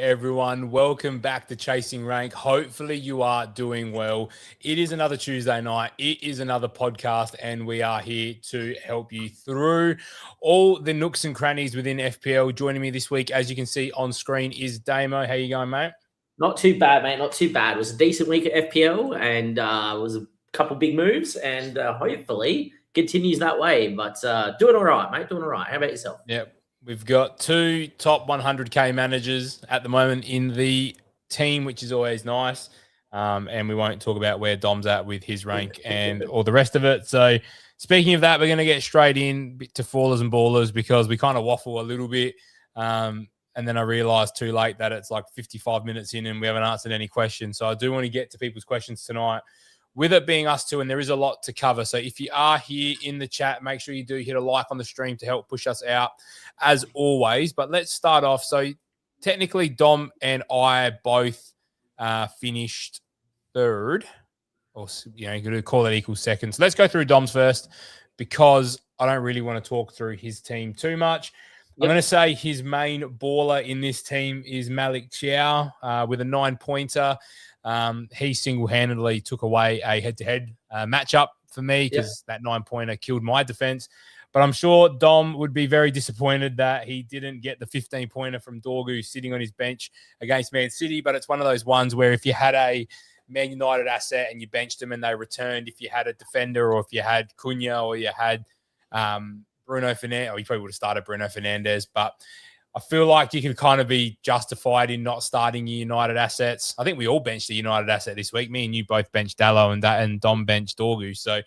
everyone. Welcome back to Chasing Rank. Hopefully you are doing well. It is another Tuesday night. It is another podcast, and we are here to help you through all the nooks and crannies within FPL. Joining me this week, as you can see on screen, is Damo. How you going, mate? Not too bad, mate. Not too bad. It was a decent week at FPL, and it was a couple big moves, and hopefully continues that way. But doing all right, mate. Doing all right. How about yourself? Yep. We've got two top 100K managers at the moment in the team, which is always nice. And we won't talk about where Dom's at with his rank and all the rest of it. So speaking of that, we're going to get straight in to Fallers and Ballers because we kind of waffle a little bit. And then I realized too late that it's like 55 minutes in and we haven't answered any questions. So I do want to get to people's questions tonight. With it being us two, and there is a lot to cover. So if you are here in the chat, make sure you do hit a like on the stream to help push us out as always. But let's start off. So technically, Dom and I both finished third, or you're going to call it equal second. So let's go through Dom's first because I don't really want to talk through his team too much. Yep. I'm going to say his main baller in this team is Malik Chow with a 9-pointer. He single-handedly took away a head-to-head matchup for me because that 9-pointer killed my defense. But I'm sure Dom would be very disappointed that he didn't get the 15-pointer from Dorgu sitting on his bench against Man City. But it's one of those ones where if you had a Man United asset and you benched them and they returned, if you had a defender or if you had Cunha or you had Bruno Fernandes, or you probably would have started Bruno Fernandes, but I feel like you can kind of be justified in not starting your United assets. I think we all benched the United asset this week. Me and you both benched Dallo and Dom benched Dorgu. So a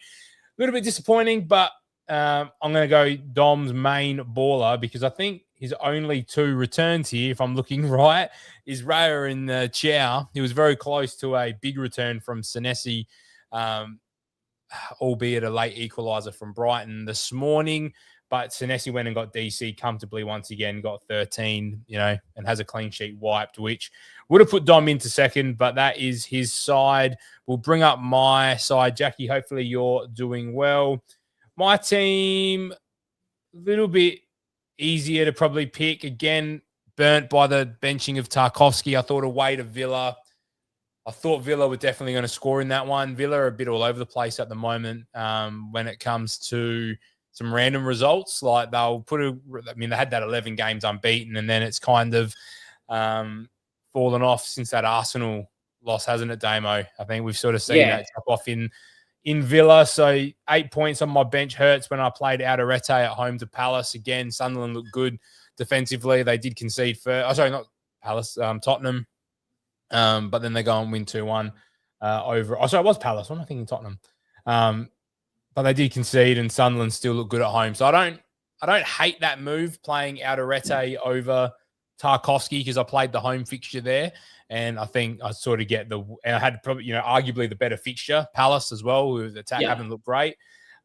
little bit disappointing, but I'm going to go Dom's main baller because I think his only two returns here, if I'm looking right, is Raya and Chow. He was very close to a big return from Senesi, albeit a late equaliser from Brighton this morning. But Senesi went and got DC comfortably once again, got 13, and has a clean sheet wiped, which would have put Dom into second, but that is his side. We'll bring up my side. Jackie, hopefully you're doing well. My team, a little bit easier to probably pick. Again, burnt by the benching of Tarkowski. I thought away to Villa. I thought Villa were definitely going to score in that one. Villa are a bit all over the place at the moment when it comes to some random results. Like they had that 11 games unbeaten, and then it's kind of fallen off since that Arsenal loss, hasn't it, Damo? I think we've sort of seen that drop off in Villa. So 8 points on my bench hurts when I played Adarete at home to Palace. Again, Sunderland looked good defensively. They did concede not Palace, Tottenham. But then they go and win 2-1 over. Oh, sorry, it was Palace. What am I thinking? Tottenham. But they did concede, and Sunderland still look good at home. So I don't hate that move playing Adarete over Tarkowski because I played the home fixture there, and I think I sort of I had probably arguably the better fixture, Palace as well, who the attack haven't looked great,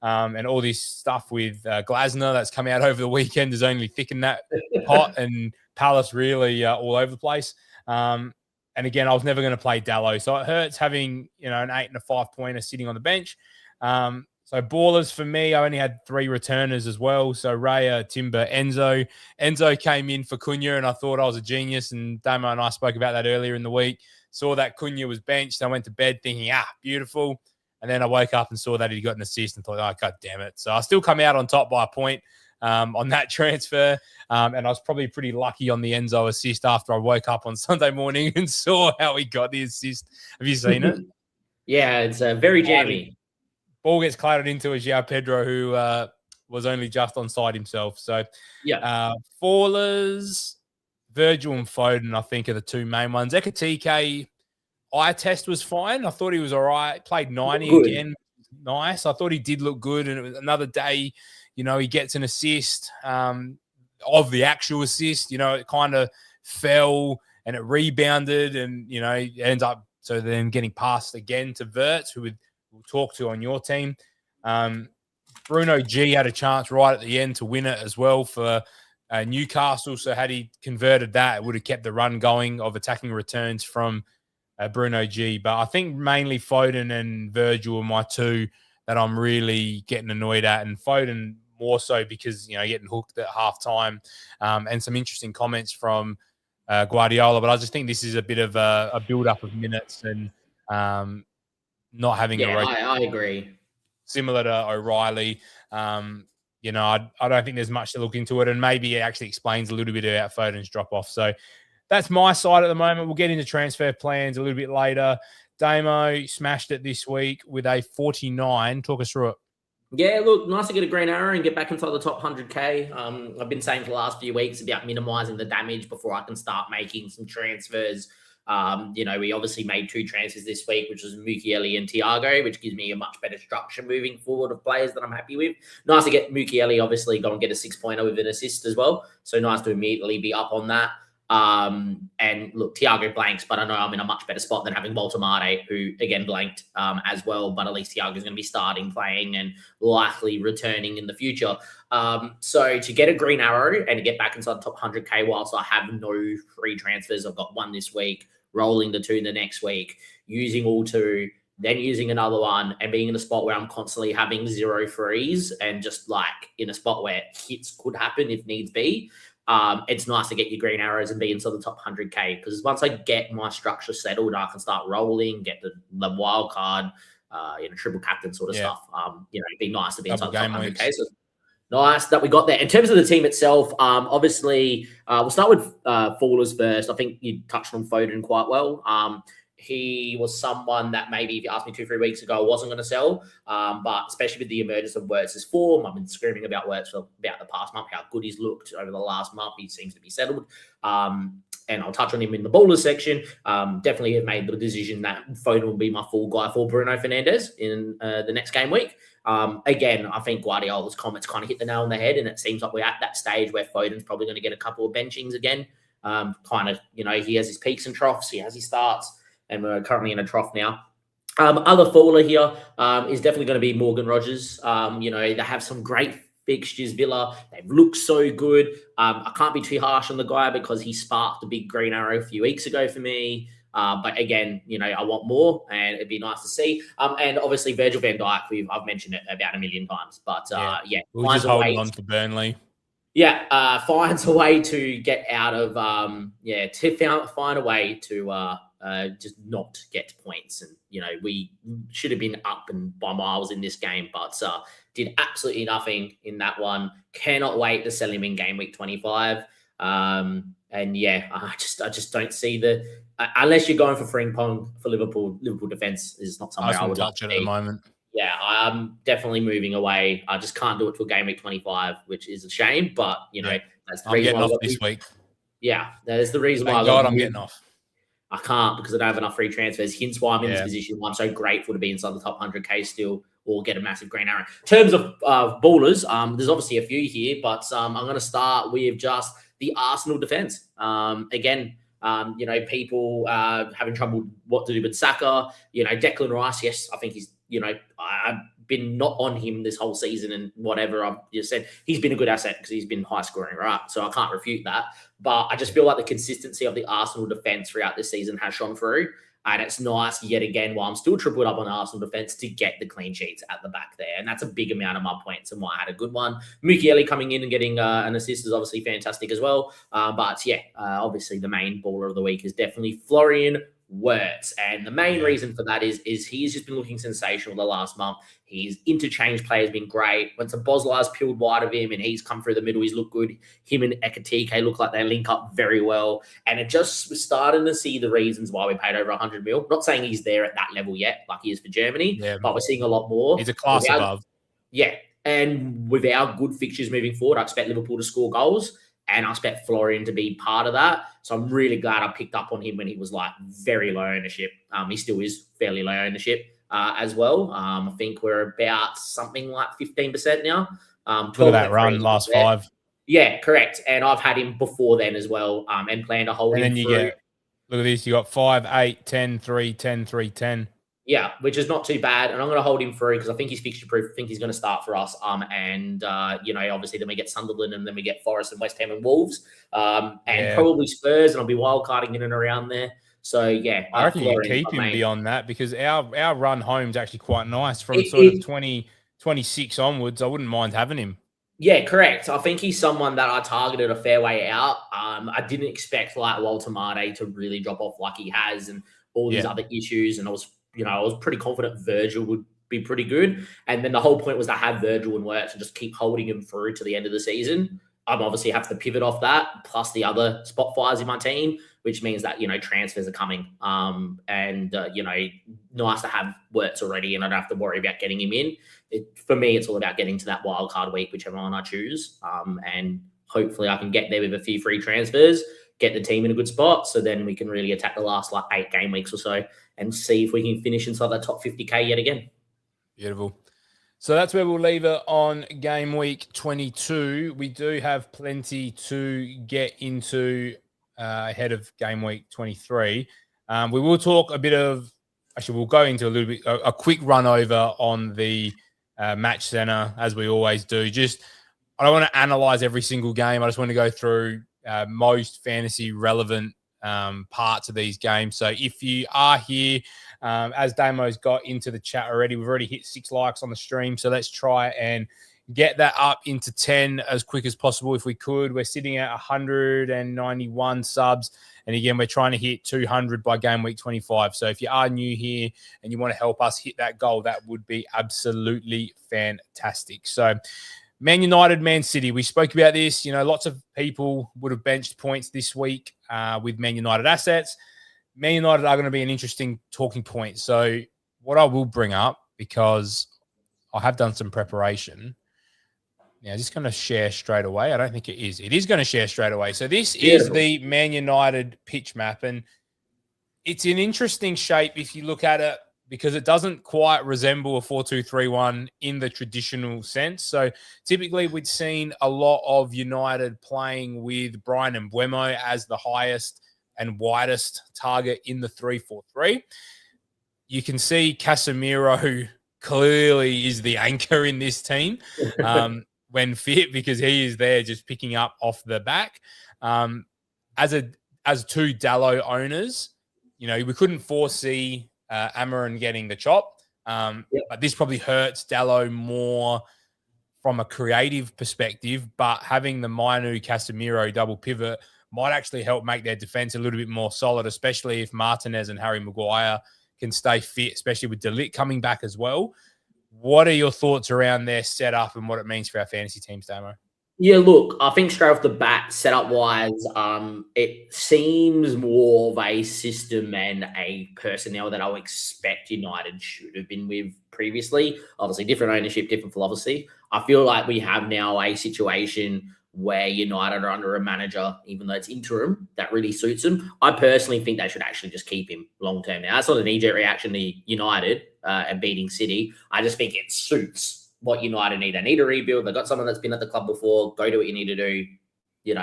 and all this stuff with Glasner that's come out over the weekend has only thickened that pot, and Palace really all over the place. And again, I was never going to play Dallo, so it hurts having an 8 and a 5-pointer sitting on the bench. So ballers for me, I only had 3 returners as well. So Raya, Timber, Enzo. Enzo came in for Cunha, and I thought I was a genius. And Damo and I spoke about that earlier in the week. Saw that Cunha was benched. I went to bed thinking, beautiful. And then I woke up and saw that he got an assist and thought, oh, God damn it. So I still come out on top by a point on that transfer. And I was probably pretty lucky on the Enzo assist after I woke up on Sunday morning and saw how he got the assist. Have you seen it? Yeah, it's very jammy. Ball gets clattered into a João Pedro who was only just onside himself. So, Fallers, Virgil and Foden, I think, are the two main ones. Ekatike, eye test was fine. I thought he was all right. Played 90 again. Nice. I thought he did look good. And it was another day, he gets an assist of the actual assist. It kind of fell and it rebounded and, it ends up so then getting passed again to Wirtz, who we'll talk to on your team. Bruno G had a chance right at the end to win it as well for Newcastle. So had he converted that, it would have kept the run going of attacking returns from Bruno G. But I think mainly Foden and Virgil are my two that I'm really getting annoyed at. And Foden more so because, getting hooked at halftime and some interesting comments from Guardiola, but I just think this is a bit of a build-up of minutes and not having a race. I agree. Similar to O'Reilly. You know, I don't think there's much to look into it, and maybe it actually explains a little bit about Foden's drop-off. So that's my side at the moment. We'll get into transfer plans a little bit later. Damo smashed it this week with a 49. Talk us through it. Yeah, look, nice to get a green arrow and get back inside the top 100K. I've been saying for the last few weeks about minimizing the damage before I can start making some transfers. You know, we obviously made 2 transfers this week, which was Mukiele and Thiago, which gives me a much better structure moving forward of players that I'm happy with. Nice to get Mukiele, obviously, go and get a 6-pointer with an assist as well. So nice to immediately be up on that. And look, Thiago blanks, but I know I'm in a much better spot than having Baltamare, who again blanked as well. But at least Thiago's going to be starting, playing, and likely returning in the future. So to get a green arrow and to get back inside the top 100K whilst I have no free transfers, I've got 1 this week, rolling the 2 the next week, using all 2, then using another 1, and being in a spot where I'm constantly having 0 frees and just like in a spot where hits could happen if needs be. It's nice to get your green arrows and be inside the top 100K, because once I get my structure settled, I can start rolling, get the wild card, triple captain sort of stuff. It'd be nice to be inside the top 100K. So nice that we got there. In terms of the team itself, obviously, we'll start with Fallers first. I think you touched on Foden quite well. He was someone that maybe if you asked me 2-3 weeks ago, I wasn't going to sell. But especially with the emergence of Wirtz's form, I've been screaming about Wirtz for about the past month, how good he's looked over the last month. He seems to be settled. And I'll touch on him in the bowlers section. Definitely have made the decision that Foden will be my full guy for Bruno Fernandes in the next game week. Again, I think Guardiola's comments kind of hit the nail on the head, and it seems like we're at that stage where Foden's probably going to get a couple of benchings again. He has his peaks and troughs, he has his starts, and we're currently in a trough now. Other faller here is definitely going to be Morgan Rogers. They have some great fixtures, Villa. They've looked so good. I can't be too harsh on the guy because he sparked a big green arrow a few weeks ago for me. But again, I want more, and it'd be nice to see. And obviously, Virgil van Dijk, I've mentioned it about 1 million times. But we're just holding on for Burnley. Finds a way to get out of find a way to just not get points. And we should have been up and by miles in this game, but did absolutely nothing in that one. Cannot wait to sell him in game week 25. I just don't see unless you're going for Frimpong for Liverpool defense is not somewhere I would touch it at the moment. Yeah, I'm definitely moving away. I just can't do it till game week 25, which is a shame. But that's the reason I'm getting off this week. Yeah, that is the reason why I'm getting off. I can't because I don't have enough free transfers. Hence why I'm in this position. I'm so grateful to be inside the top 100K still, or get a massive green arrow. In terms of ballers, there's obviously a few here, but I'm going to start with just the Arsenal defense. People having trouble what to do with Saka. Declan Rice, yes, I think he's, I've been not on him this whole season and whatever I've just said. He's been a good asset because he's been high scoring, right? So I can't refute that. But I just feel like the consistency of the Arsenal defense throughout this season has shone through. And it's nice yet again, while I'm still tripled up on Arsenal defense, to get the clean sheets at the back there. And that's a big amount of my points and why I had a good one. Mukiele coming in and getting an assist is obviously fantastic as well. Obviously the main baller of the week is definitely Florian Wirtz. And the main reason for that is he's just been looking sensational the last month. His interchange play has been great. When some Boslar's peeled wide of him and he's come through the middle, he's looked good. Him and Ekatike look like they link up very well. And it just was starting to see the reasons why we paid over 100 mil. Not saying he's there at that level yet, like he is for Germany, but we're seeing a lot more. He's a class above. Yeah. And with our good fixtures moving forward, I expect Liverpool to score goals. And I expect Florian to be part of that. So I'm really glad I picked up on him when he was like very low ownership. He still is fairly low ownership as well. I think we're about something like 15% now. Look at that run, last 5. Yeah, correct. And I've had him before then as well, and plan to hold him. And then you get, look at this, you got 5, 8, 10, 3, 10, 3, 10. Yeah, which is not too bad. And I'm going to hold him through because I think he's fixture proof. I think he's going to start for us. Obviously then we get Sunderland and then we get Forest and West Ham and Wolves probably Spurs, and I'll be wild carding in and around there. So, yeah. I reckon you keep him beyond that because our run home's actually quite nice from sort of 20, 26 onwards. I wouldn't mind having him. Yeah, correct. I think he's someone that I targeted a fair way out. I didn't expect like Walter Marte to really drop off like he has, and all these Yeah. other issues. And I was pretty confident Virgil would be pretty good. And then the whole point was to have Virgil and work to just keep holding him through to the end of the season. I'm obviously have to pivot off that, plus the other spot fires in my team, which means that transfers are coming. Nice to have Wirtz already, and I don't have to worry about getting him in. For me, it's all about getting to that wild card week, whichever one I choose. And hopefully I can get there with a few free transfers, get the team in a good spot. So then we can really attack the last like 8 game weeks or so and see if we can finish inside that top 50K yet again. Beautiful. So that's where we'll leave it on game week 22. We do have plenty to get into ahead of game week 23. We will talk a bit of, actually, we'll go into a little bit, a quick run over on the match center, as we always do. I don't want to analyze every single game. I just want to go through most fantasy relevant parts of these games. So if you are here, as Damo's got into the chat already, we've already hit 6 likes on the stream. So let's try and get that up into 10 as quick as possible if we could. We're sitting at 191 subs. And again, we're trying to hit 200 by game week 25. So if you are new here and you want to help us hit that goal, that would be absolutely fantastic. So Man United, Man City, we spoke about this. Lots of people would have benched points this week with Man United assets. Man United are going to be an interesting talking point. So what I will bring up, because I have done some preparation. Now, is this going to share straight away? I don't think it is. It is going to share straight away. So this is the Man United pitch map, and it's an interesting shape if you look at it, because it doesn't quite resemble a 4-2-3-1 in the traditional sense. So typically we'd seen a lot of United playing with Brian Mbeumo as the highest and widest target in the 3-4-3. You can see Casemiro clearly is the anchor in this team when fit, because he is there just picking up off the back. As 2 Dallo owners, we couldn't foresee Amarin getting the chop. But this probably hurts Dallo more from a creative perspective, but having the Mainu Casemiro double pivot might actually help make their defense a little bit more solid, especially if Martinez and Harry Maguire can stay fit, especially with De Ligt coming back as well. What are your thoughts around their setup and what it means for our fantasy teams, Damo? Yeah, look, I think straight off the bat, setup-wise, it seems more of a system and a personnel that I expect United should have been with previously. Obviously, different ownership, different philosophy. I feel like we have now a situation where United are under a manager, even though it's interim, that really suits them. I personally think they should actually just keep him long-term. Now, that's not a knee-jerk reaction to United and beating City. I just think it suits what United need. They need a rebuild. They've got someone that's been at the club before. Go do what you need to do. Bit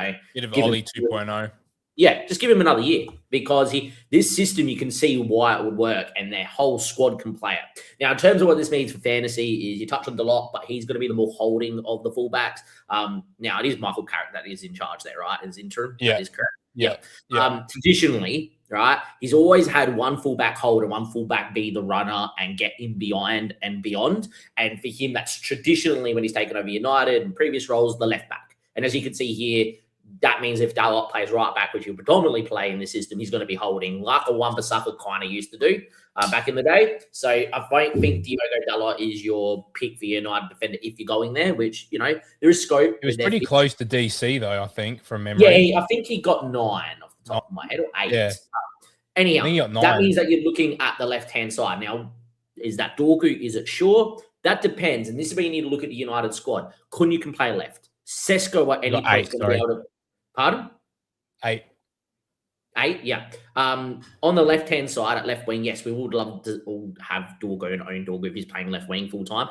of Ollie 2.0. Yeah, just give him another year, because this system, you can see why it would work, and their whole squad can play it. Now, in terms of what this means for fantasy, is you touched on the lot, but he's going to be the more holding of the fullbacks. Now, it is Michael Carrick that is in charge there, right? As interim. Yeah. That is correct. Yeah. Traditionally, right, he's always had one fullback hold and one fullback be the runner and get in behind and beyond. And for him, that's traditionally, when he's taken over United and previous roles, the left back. And as you can see here, that means if Dalot plays right back, which he'll predominantly play in this system, he's going to be holding like a Wan-Bissaka kind of used to do back in the day. So I don't think Diogo Dalot is your pick for United defender if you're going there, which, there is scope. It was pretty close to DC, though, I think, from memory. Yeah, I think he got 9 off the top of my head, or 8. Yeah. Anyhow, that means that you're looking at the left-hand side. Now, is that Dorgu? Is it sure? That depends. And this is where you need to look at the United squad. Kun, you can play left. Sesko at any point is going to be able to... Pardon? 8. 8, yeah. On the left-hand side at left wing, yes, we would love to all have Dorgu and own Dorgu if he's playing left wing full-time.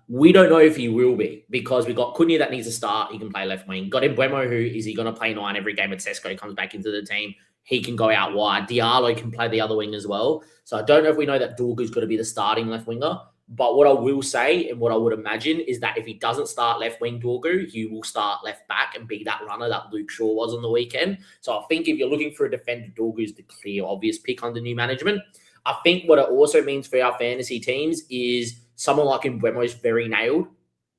We don't know if he will be, because we got Cunha that needs to start. He can play left wing. Got Mbeumo, who is he going to play 9 every game? And Sesko comes back into the team. He can go out wide. Diallo can play the other wing as well. So I don't know if we know that Dorgu's going to be the starting left winger. But what I will say, and what I would imagine, is that if he doesn't start left wing Dorgu, he will start left back and be that runner that Luke Shaw was on the weekend. So I think if you're looking for a defender, Dorgu is the clear, obvious pick under new management. I think what it also means for our fantasy teams is someone like Mbeumo is very nailed.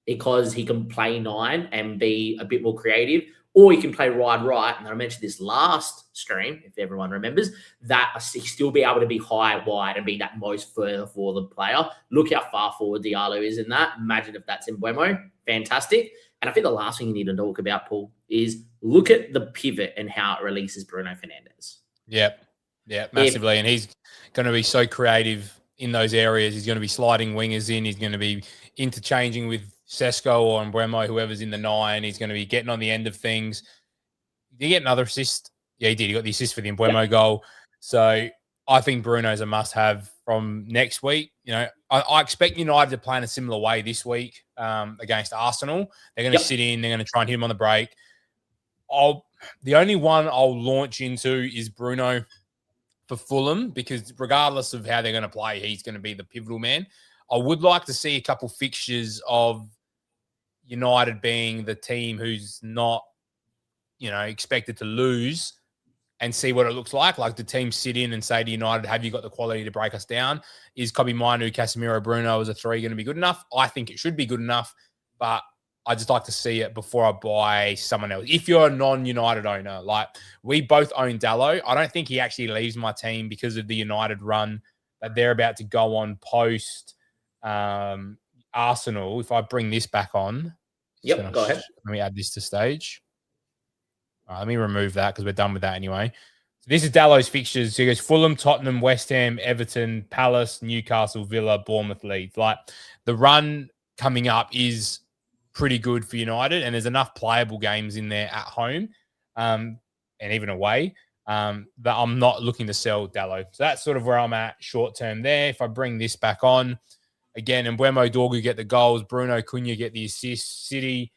because he can play 9 and be a bit more creative, or he can play wide right. And I mentioned this last stream, if everyone remembers, that he still be able to be high wide and be that most further forward player. Look how far forward Diallo is in that. Imagine if that's in Buemo. Fantastic. And I think the last thing you need to talk about, Paul, is look at the pivot and how it releases Bruno Fernandes. Yep, massively. And he's going to be so creative in those areas. He's going to be sliding wingers in. He's going to be interchanging with Sesko or Mbeumo, whoever's in the 9. He's going to be getting on the end of things. Did he get another assist? Yeah, he did. He got the assist for the Mbeumo goal. So I think Bruno's a must-have from next week. You know, I expect United to play in a similar way this week against Arsenal. They're going to sit in. They're going to try and hit him on the break. The only one I'll launch into is Bruno for Fulham, because regardless of how they're going to play, he's going to be the pivotal man. I would like to see a couple fixtures of United being the team who's not, expected to lose, and see what it looks like. Like the team sit in and say to United, have you got the quality to break us down? Is Kobe Minu, Casemiro, Bruno as a 3 going to be good enough? I think it should be good enough, but I just like to see it before I buy someone else. If you're a non-United owner, like we both own Dallo, I don't think he actually leaves my team because of the United run that they're about to go on post Arsenal. If I bring this back on. Go ahead. Let me add this to stage. All right, let me remove that because we're done with that anyway. So this is Dallo's fixtures. So he goes Fulham, Tottenham, West Ham, Everton, Palace, Newcastle, Villa, Bournemouth, Leeds. Like the run coming up is pretty good for United, and there's enough playable games in there at home and even away that I'm not looking to sell Dallo. So that's sort of where I'm at short term there. If I bring this back on again, and Mbeumo Dorgu get the goals, Bruno Cunha get the assists, City,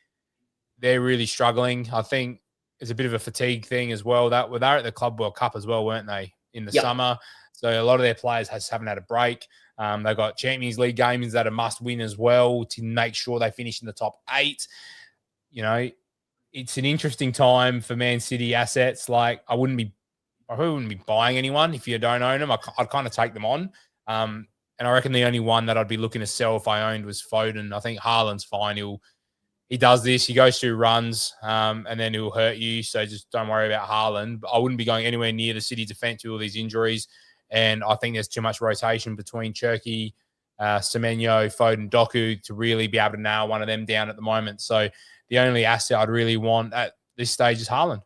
they're really struggling. I think it's a bit of a fatigue thing as well. That they're at the Club World Cup as well, weren't they, in the summer? So a lot of their players haven't had a break. They've got Champions League games that are must win as well to make sure they finish in the top 8. You know, it's an interesting time for Man City assets. Like I probably wouldn't be buying anyone if you don't own them. I'd kind of take them on. And I reckon the only one that I'd be looking to sell if I owned was Foden. I think Haaland's fine. He does this. He goes through runs, and then he'll hurt you. So just don't worry about Haaland. But I wouldn't be going anywhere near the City defence with all these injuries. And I think there's too much rotation between Cherki, Semenyo, Foden, Doku to really be able to nail one of them down at the moment. So the only asset I'd really want at this stage is Haaland.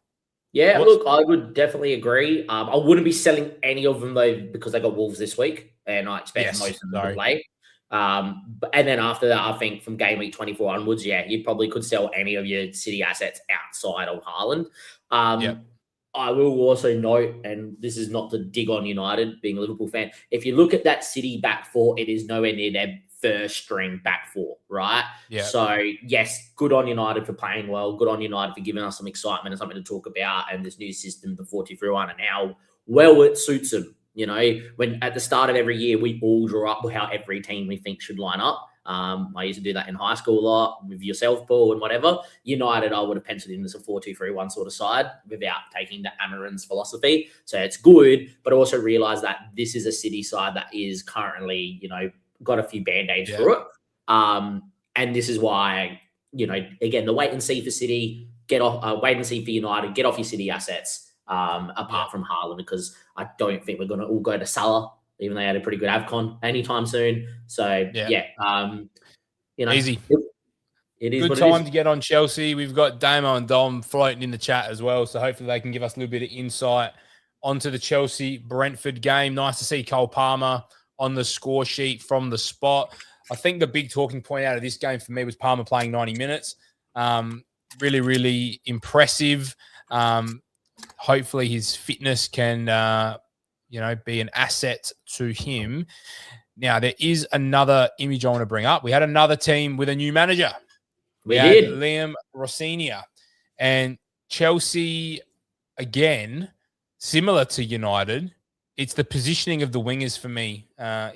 Yeah, look, I would definitely agree. I wouldn't be selling any of them, though, because they got Wolves this week, and I expect most of them to play. And then after that, I think from game week 24 onwards, you probably could sell any of your City assets outside of Haaland. I will also note, and this is not to dig on United, being a Liverpool fan, if you look at that City back 4, it is nowhere near their first string back 4, right? Yeah. So, yes, good on United for playing well. Good on United for giving us some excitement and something to talk about, and this new system, the 4-2-3-1, and how well it suits them. You know, when at the start of every year, we all draw up how every team we think should line up. I used to do that in high school a lot with yourself, Paul, and whatever. United, I would have penciled in as a 4-2-3-1 sort of side without taking the Amarin's philosophy. So it's good, but also realize that this is a City side that is currently, got a few band-aids through it. And this is why, again, the wait and see for City, wait and see for United, get off your City assets. Apart from Haaland, because I don't think we're going to all go to Salah, even though they had a pretty good AVCON anytime soon. So, easy. It is good time to get on Chelsea. We've got Damo and Dom floating in the chat as well, so hopefully they can give us a little bit of insight onto the Chelsea-Brentford game. Nice to see Cole Palmer on the score sheet from the spot. I think the big talking point out of this game for me was Palmer playing 90 minutes. Really, really impressive. Hopefully his fitness can, be an asset to him. Now, there is another image I want to bring up. We had another team with a new manager. We had Liam Rossinia. And Chelsea, again, similar to United, it's the positioning of the wingers for me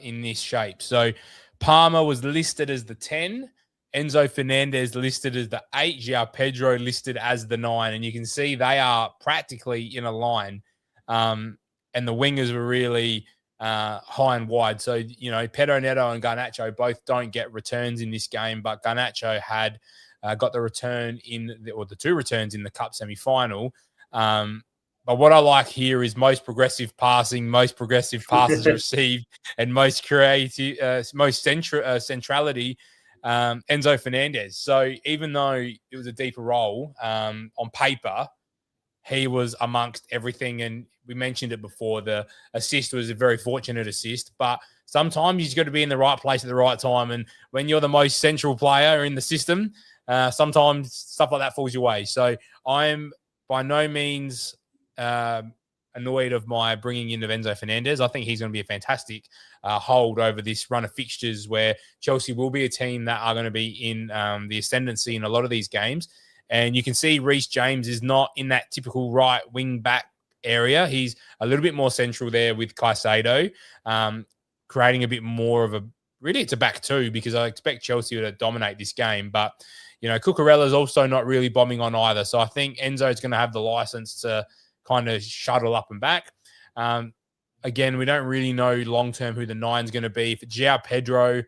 in this shape. So Palmer was listed as the 10. Enzo Fernandez listed as the 8, João Pedro listed as the 9, and you can see they are practically in a line. And the wingers were really high and wide. So, Pedro Neto and Garnacho both don't get returns in this game, but Garnacho had got the return the two returns in the Cup semi-final. But what I like here is most progressive passing, most progressive passes received, and most creative, most centrality, Enzo Fernandez. So even though it was a deeper role on paper, he was amongst everything. And we mentioned it before, the assist was a very fortunate assist, but sometimes you've got to be in the right place at the right time. And when you're the most central player in the system, sometimes stuff like that falls your way. So I'm by no means annoyed of my bringing in of Enzo Fernandez. I think he's going to be a fantastic hold over this run of fixtures where Chelsea will be a team that are going to be in the ascendancy in a lot of these games. And you can see Reece James is not in that typical right wing back area. He's a little bit more central there with Caicedo, creating a bit more of really it's a back two, because I expect Chelsea to dominate this game. But, Cucurella's also not really bombing on either. So I think Enzo's going to have the license to kind of shuttle up and back. Again, we don't really know long-term who the nine's going to be. If it's João Pedro,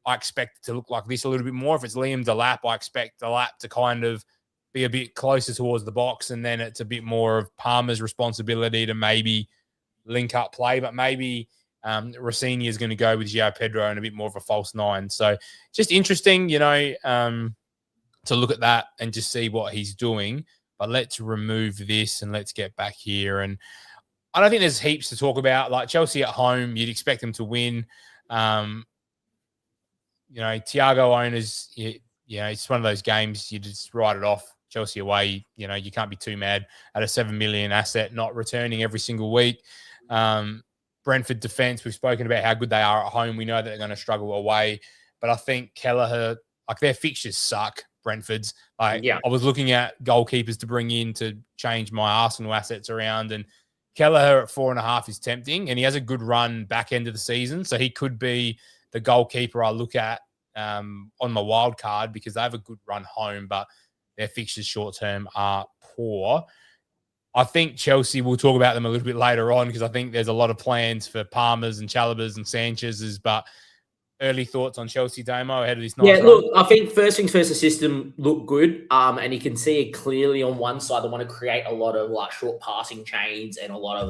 I expect it to look like this a little bit more. If it's Liam Delap, I expect Delap to kind of be a bit closer towards the box, and then it's a bit more of Palmer's responsibility to maybe link up play, but maybe Rossini is going to go with João Pedro and a bit more of a false nine. So just interesting, to look at that and just see what he's doing. But let's remove this and let's get back here. And I don't think there's heaps to talk about. Like Chelsea at home, you'd expect them to win. Thiago owners, it's one of those games you just write it off. Chelsea away, you can't be too mad at a 7 million asset not returning every single week. Brentford defense, we've spoken about how good they are at home. We know that they're going to struggle away. But I think Kelleher, their fixtures suck, Brentford's. I was looking at goalkeepers to bring in to change my Arsenal assets around, and Kelleher at 4.5 is tempting, and he has a good run back end of the season. So he could be the goalkeeper I look at on my wild card, because they have a good run home, but their fixtures short term are poor. I think Chelsea, we'll talk about them a little bit later on, because I think there's a lot of plans for Palmers and Chalobahs and Sanchez's. But early thoughts on Chelsea, Damo, ahead of this nice run? Look, I think first things first, the system looked good. And you can see it clearly on one side. They want to create a lot of short passing chains and a lot of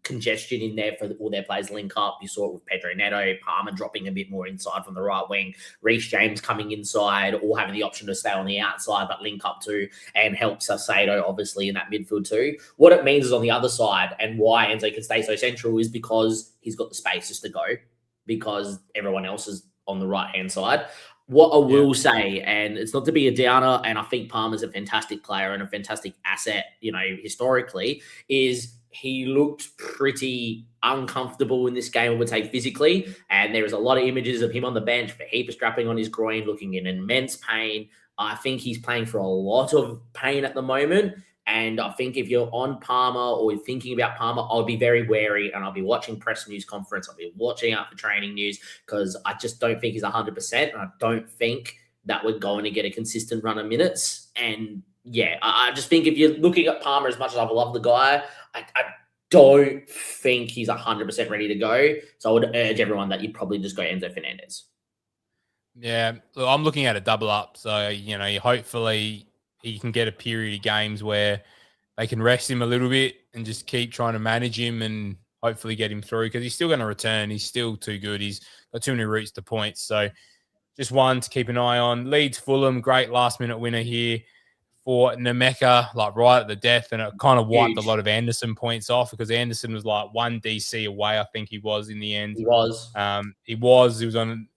congestion in there for all their players link up. You saw it with Pedro Neto, Palmer dropping a bit more inside from the right wing, Reece James coming inside, or having the option to stay on the outside but link up too, and help Caicedo obviously in that midfield too. What it means is on the other side, and why Enzo can stay so central, is because he's got the space just to go, because everyone else is on the right hand side. What I will say, and it's not to be a downer, and I think Palmer's a fantastic player and a fantastic asset, historically, is he looked pretty uncomfortable in this game, I would say, physically. And there is a lot of images of him on the bench with a heap of strapping on his groin, looking in immense pain. I think he's playing for a lot of pain at the moment. And I think if you're on Palmer or you're thinking about Palmer, I'll be very wary, and I'll be watching press news conference. I'll be watching out for training news, because I just don't think he's 100%. And I don't think that we're going to get a consistent run of minutes. And I just think if you're looking at Palmer, as much as I love the guy, I don't think he's 100% ready to go. So I would urge everyone that you'd probably just go Enzo Fernandez. Yeah, look, I'm looking at a double up. So, hopefully he can get a period of games where they can rest him a little bit and just keep trying to manage him and hopefully get him through, because he's still going to return. He's still too good. He's got too many routes to points. So just one to keep an eye on. Leeds Fulham, great last-minute winner here for Nemeka, right at the death, and it kind of wiped a lot of Anderson points off, because Anderson was one DC away, I think he was in the end. He was. He was on,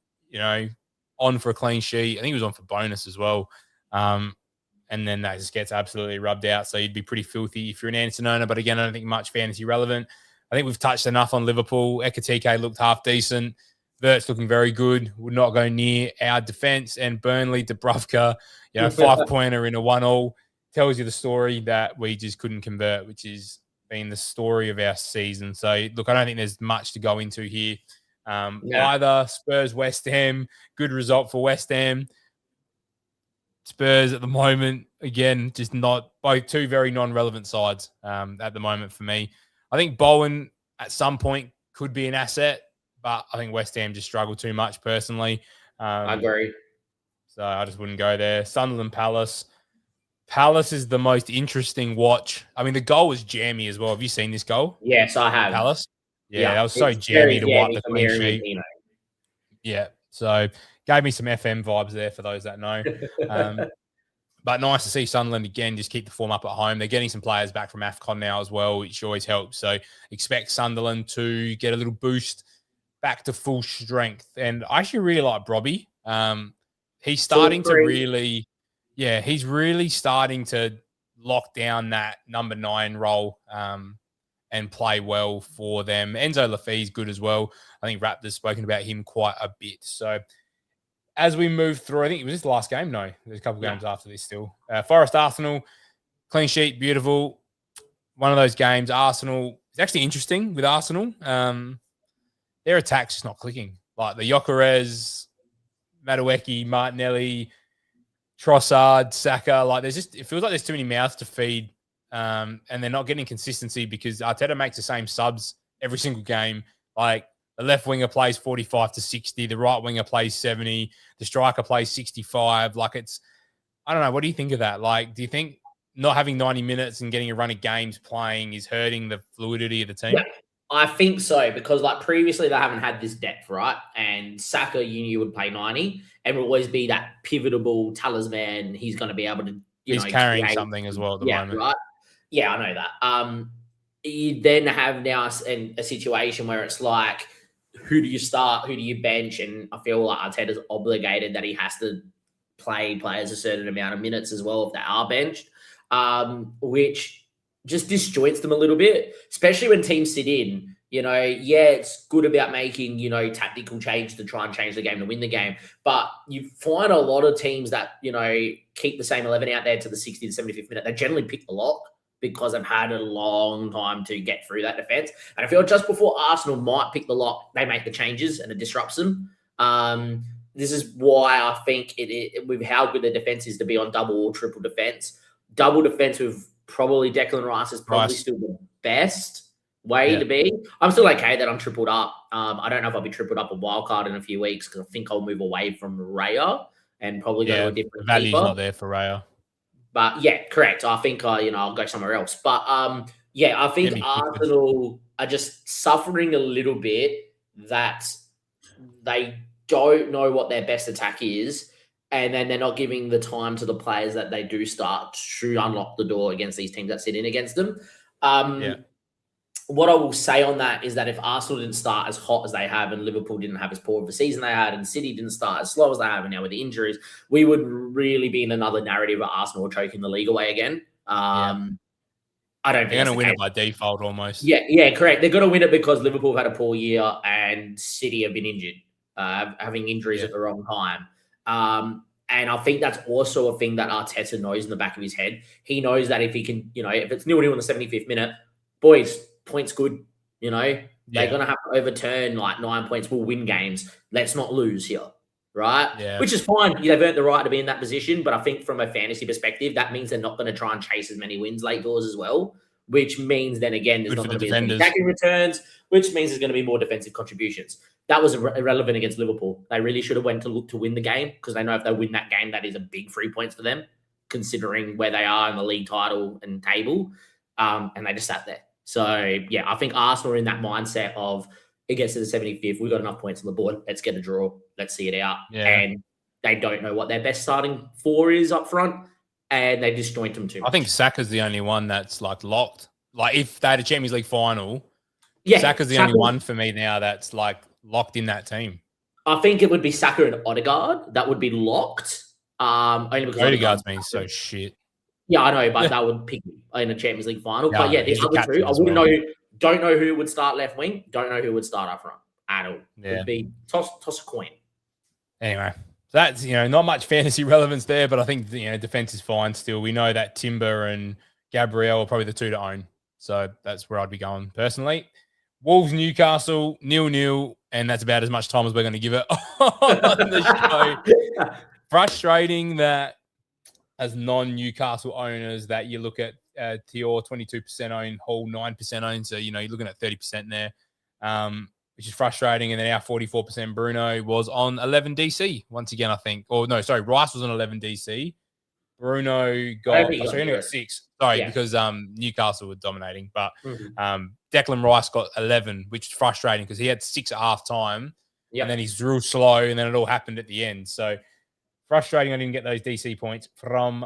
on for a clean sheet. I think he was on for bonus as well. And then that just gets absolutely rubbed out. So you'd be pretty filthy if you're an Anderson owner. But again, I don't think much fantasy relevant. I think we've touched enough on Liverpool. Ekatike looked half decent. Vert's looking very good. Would not go near our defense. And Burnley, Dubravka, 5-pointer in a 1-1 tells you the story that we just couldn't convert, which has been the story of our season. So, look, I don't think there's much to go into here. Either Spurs, West Ham, good result for West Ham. Spurs at the moment, again, just not both two very non-relevant sides at the moment for me. I think Bowen at some point could be an asset, but I think West Ham just struggle too much personally. I agree. So I just wouldn't go there. Sunderland Palace. Palace is the most interesting watch. I mean, the goal was jammy as well. Have you seen this goal? Yes, I have. Palace? Yeah, that was so it's jammy very to wipe the from clean Aaron sheet. Martino. Yeah, so gave me some FM vibes there for those that know. But nice to see Sunderland again just keep the form up at home. They're getting some players back from AFCON now as well, which always helps. So expect Sunderland to get a little boost back to full strength. And I actually really like Brobby. He's starting to really, he's really starting to lock down that number 9 role and play well for them. Enzo Lafay's good as well. I think Raptors spoken about him quite a bit. So as we move through, I think it was this the last game. No, there's a couple games after this still. Forest Arsenal, clean sheet, beautiful. One of those games. Arsenal, it's actually interesting with Arsenal. Their attack's just not clicking. Like the Gyökeres, Madueke, Martinelli, Trossard, Saka. Like it feels like there's too many mouths to feed, and they're not getting consistency because Arteta makes the same subs every single game. Like the left winger plays 45 to 60, the right winger plays 70, the striker plays 65. Like I don't know. What do you think of that? Like, do you think not having 90 minutes and getting a run of games playing is hurting the fluidity of the team? Yeah, I think so, because like previously they haven't had this depth, right? And Saka, you knew would play 90 and would always be that pivotal talisman. He's going to be able to, he's carrying something as well at the moment. Right? Yeah, I know that. You then have now a situation where it's like, who do you start? Who do you bench? And I feel like Arteta's obligated that he has to play players a certain amount of minutes as well if they are benched, which just disjoints them a little bit, especially when teams sit in. It's good about making, tactical change to try and change the game to win the game. But you find a lot of teams that, keep the same 11 out there to the 60 to 75th minute. They generally pick the lock because they've had a long time to get through that defense. And I feel just before Arsenal might pick the lock, they make the changes and it disrupts them. This is why I think with how good the defense is to be on double or triple defense. Double defense with probably Declan Rice is probably still the best way to be. I'm still okay that I'm tripled up. I don't know if I'll be tripled up a wild card in a few weeks because I think I'll move away from Raya and probably go to a different value's keeper. Not there for Raya. But yeah, correct. I think I'll go somewhere else. But I think Arsenal are just suffering a little bit that they don't know what their best attack is, and then they're not giving the time to the players that they do start to unlock the door against these teams that sit in against them. What I will say on that is that if Arsenal didn't start as hot as they have and Liverpool didn't have as poor of a season they had and City didn't start as slow as they have and now with the injuries, we would really be in another narrative of Arsenal choking the league away again. I don't think they're going to win it by default almost. Yeah, correct. They're going to win it because Liverpool have had a poor year and City have been injured, having injuries at the wrong time. And I think that's also a thing that Arteta knows in the back of his head. He knows that if he can, if it's 0-0 in the 75th minute, boys, points good, they're going to have to overturn like 9 points. We'll win games. Let's not lose here, right? Yeah. Which is fine. They've earned the right to be in that position. But I think from a fantasy perspective, that means they're not going to try and chase as many wins late doors as well, which means then again, there's not going to be as many attacking returns, which means there's going to be more defensive contributions. That was irrelevant against Liverpool. They really should have went to look to win the game because they know if they win that game, that is a big 3 points for them, considering where they are in the league title and table. And they just sat there. So, I think Arsenal are in that mindset of it gets to the 75th. We've got enough points on the board. Let's get a draw. Let's see it out. Yeah. And they don't know what their best starting 4 is up front, and they disjoint them too much. I think Saka's the only one that's like locked. Like if they had a Champions League final, Saka's the only one for me now that's like locked in that team. I think it would be Saka and Odegaard that would be locked. Only because Odegaard's been so shit. Yeah, I know, but that would pick me in a Champions League final. But the other two, I wouldn't know. Don't know who would start left wing. Don't know who would start up front at all. It would be toss a coin. Anyway, that's not much fantasy relevance there, but I think defense is fine still. We know that Timber and Gabriel are probably the two to own, so that's where I'd be going personally. Wolves Newcastle 0-0, and that's about as much time as we're going to give it on the show. Frustrating that as non-Newcastle owners that you look at Tior 22% owned, Hall 9% owned. So, you're looking at 30% there, which is frustrating. And then our 44% Bruno was on 11 DC once again, I think. Or no, sorry, Rice was on 11 DC. Bruno got, he only got 6. Sorry, because Newcastle were dominating. But Declan Rice got 11, which is frustrating because he had 6 at half time. And then he's real slow, and then it all happened at the end. So frustrating I didn't get those DC points from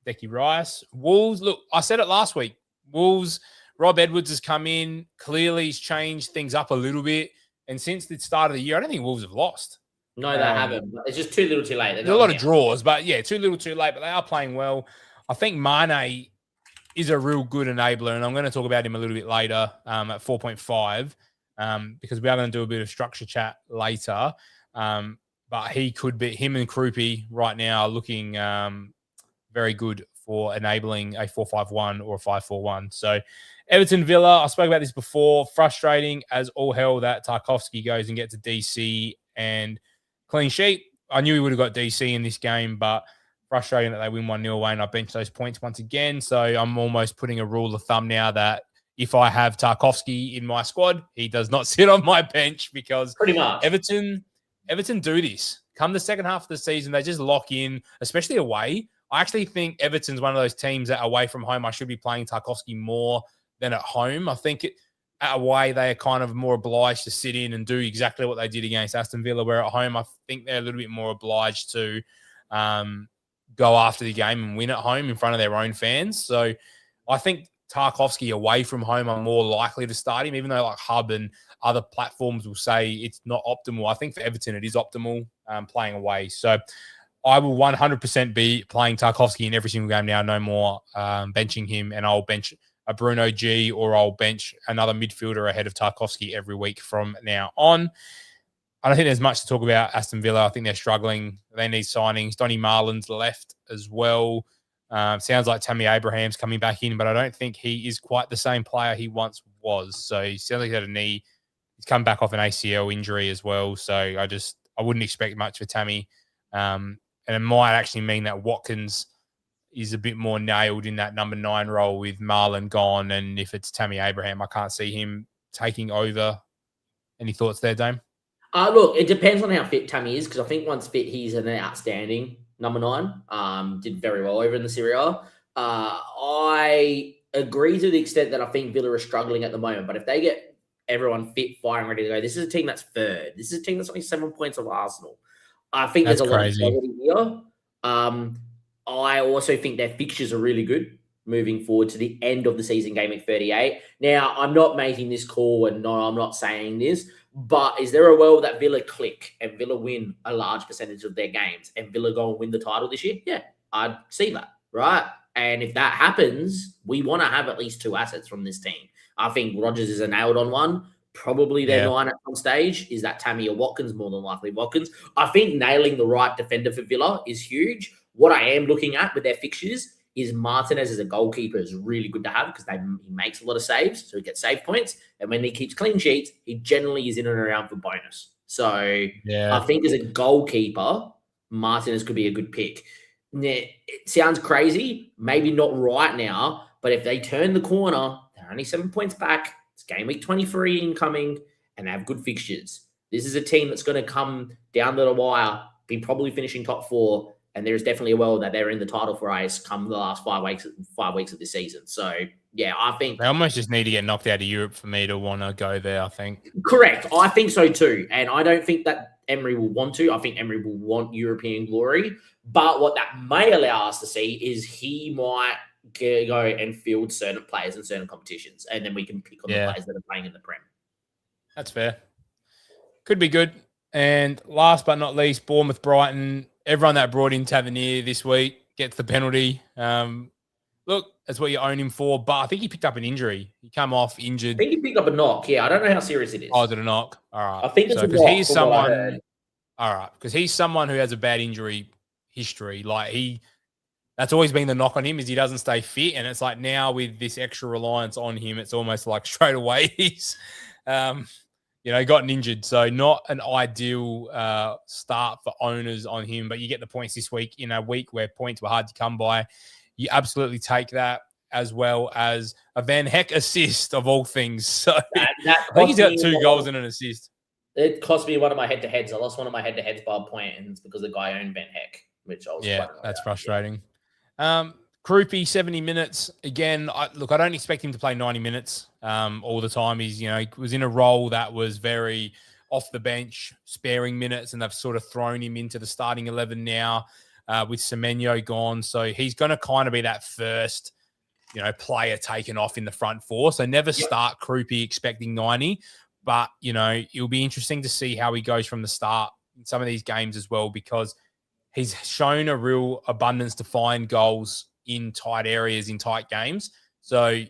Decky Rice. Wolves, look, I said it last week. Wolves, Rob Edwards has come in. Clearly, he's changed things up a little bit. And since the start of the year, I don't think Wolves have lost. No, they haven't. It's just too little too late. There's a lot of draws, but too little too late. But they are playing well. I think Mane is a real good enabler, and I'm going to talk about him a little bit later at 4.5 because we are going to do a bit of structure chat later. But he could be, him and Krupi right now are looking very good for enabling a 4-5-1 or a 5-4-1. So Everton Villa, I spoke about this before. Frustrating as all hell that Tarkowski goes and gets a DC and clean sheet. I knew we would have got DC in this game, but frustrating that they win 1-0 away, and I bench those points once again. So I'm almost putting a rule of thumb now that if I have Tarkowski in my squad, he does not sit on my bench because pretty much Everton do this. Come the second half of the season, they just lock in, especially away. I actually think Everton's one of those teams that away from home, I should be playing Tarkowski more than at home. I think away, they are kind of more obliged to sit in and do exactly what they did against Aston Villa, where at home, I think they're a little bit more obliged to go after the game and win at home in front of their own fans. So I think Tarkowski away from home are more likely to start him, even though like Hub and other platforms will say it's not optimal. I think for Everton, it is optimal playing away. So I will 100% be playing Tarkowski in every single game now, no more benching him, and I'll bench a Bruno G or I'll bench another midfielder ahead of Tarkowski every week from now on. I don't think there's much to talk about Aston Villa. I think they're struggling. They need signings. Donny Marlin's left as well. Sounds like Tammy Abraham's coming back in, but I don't think he is quite the same player he once was. So he sounds like he had a knee. He's come back off an ACL injury as well. So I wouldn't expect much for Tammy. And it might actually mean that Watkins is a bit more nailed in that number 9 role with Marlon gone. And if it's Tammy Abraham, I can't see him taking over. Any thoughts there, Dame? Look, it depends on how fit Tammy is, because I think once fit, he's an outstanding number 9. Did very well over in the Serie A. I agree to the extent that I think Villa are struggling at the moment, but if they get everyone fit, firing, ready to go, this is a team that's third. This is a team that's only 7 points of Arsenal. I think there's a lot of quality here. I also think their fixtures are really good moving forward to the end of the season, game week 38. Now, I'm not making this call, and no, I'm not saying this, but is there a world that Villa click and Villa win a large percentage of their games and Villa go and win the title this year? Yeah, I'd see that, right? And if that happens, we want to have at least 2 assets from this team. I think Rodgers is a nailed on one. Probably their 9 at some stage. Is that Tammy or Watkins? More than likely Watkins. I think nailing the right defender for Villa is huge. What I am looking at with their fixtures is Martinez as a goalkeeper is really good to have because he makes a lot of saves, so he gets save points. And when he keeps clean sheets, he generally is in and around for bonus. So I think as a goalkeeper, Martinez could be a good pick. It sounds crazy, maybe not right now, but if they turn the corner, they're only 7 points back. It's game week 23 incoming, and they have good fixtures. This is a team that's going to come down to the wire, be probably finishing top 4, and there's definitely a world that they're in the title race come the last 5 weeks of this season. So, yeah, I think... They almost just need to get knocked out of Europe for me to want to go there, I think. Correct. I think so too. And I don't think that Emery will want to. I think Emery will want European glory. But what that may allow us to see is he might go and field certain players in certain competitions. And then we can pick on the players that are playing in the Prem. That's fair. Could be good. And last but not least, Bournemouth-Brighton. Everyone that brought in Tavernier this week gets the penalty. Look, that's what you own him for. But I think he picked up an injury. He came off injured. I think he picked up a knock. Yeah, I don't know how serious it is. Oh, is it a knock? All right. I think it's a knock. He's someone. All right, because he's someone who has a bad injury history. That's always been the knock on him is he doesn't stay fit, and it's like now with this extra reliance on him, it's almost like straight away he's, gotten injured. So not an ideal start for owners on him, but you get the points this week in a week where points were hard to come by. You absolutely take that. as well as a Van Heck assist of all things. So that I think he's got 2 goals and an assist. It cost me one of my head-to-heads. I lost one of my head-to-heads by a point, and it's because the guy owned Van Heck, which I was quite annoyed that's at. frustrating. Krupi, 70 minutes. Again, I don't expect him to play 90 minutes all the time. He was in a role that was very off the bench, sparing minutes, and they've sort of thrown him into the starting 11 now with Semenyo gone. So he's going to kind of be that first, player taken off in the front four. So never start Krupi expecting 90. But, it'll be interesting to see how he goes from the start in some of these games as well, because he's shown a real abundance to find goals in tight areas, in tight games. So,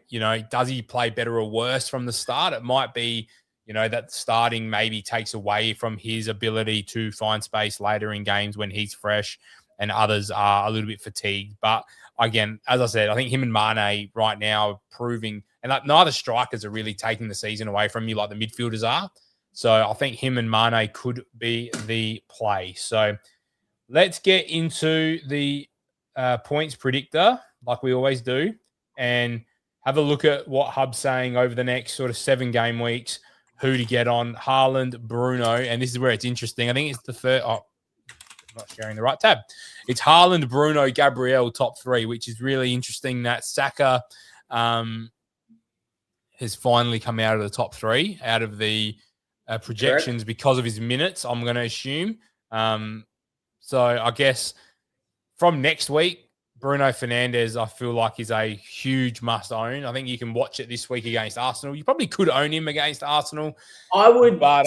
does he play better or worse from the start? It might be, that starting maybe takes away from his ability to find space later in games when he's fresh and others are a little bit fatigued. But again, as I said, I think him and Mane right now are proving, and neither strikers are really taking the season away from you like the midfielders are. So I think him and Mane could be the play. So let's get into the points predictor, like we always do, and have a look at what Hub's saying over the next sort of 7 game weeks, who to get on. Haaland, Bruno, and this is where it's interesting. I think it's the third. Oh, I'm not sharing the right tab. It's Haaland, Bruno, Gabriel, top 3, which is really interesting that Saka has finally come out of the top 3 out of the projections because of his minutes, I'm going to assume. So I guess from next week, Bruno Fernandes, I feel like, is a huge must own. I think you can watch it this week against Arsenal. You probably could own him against Arsenal. I would, but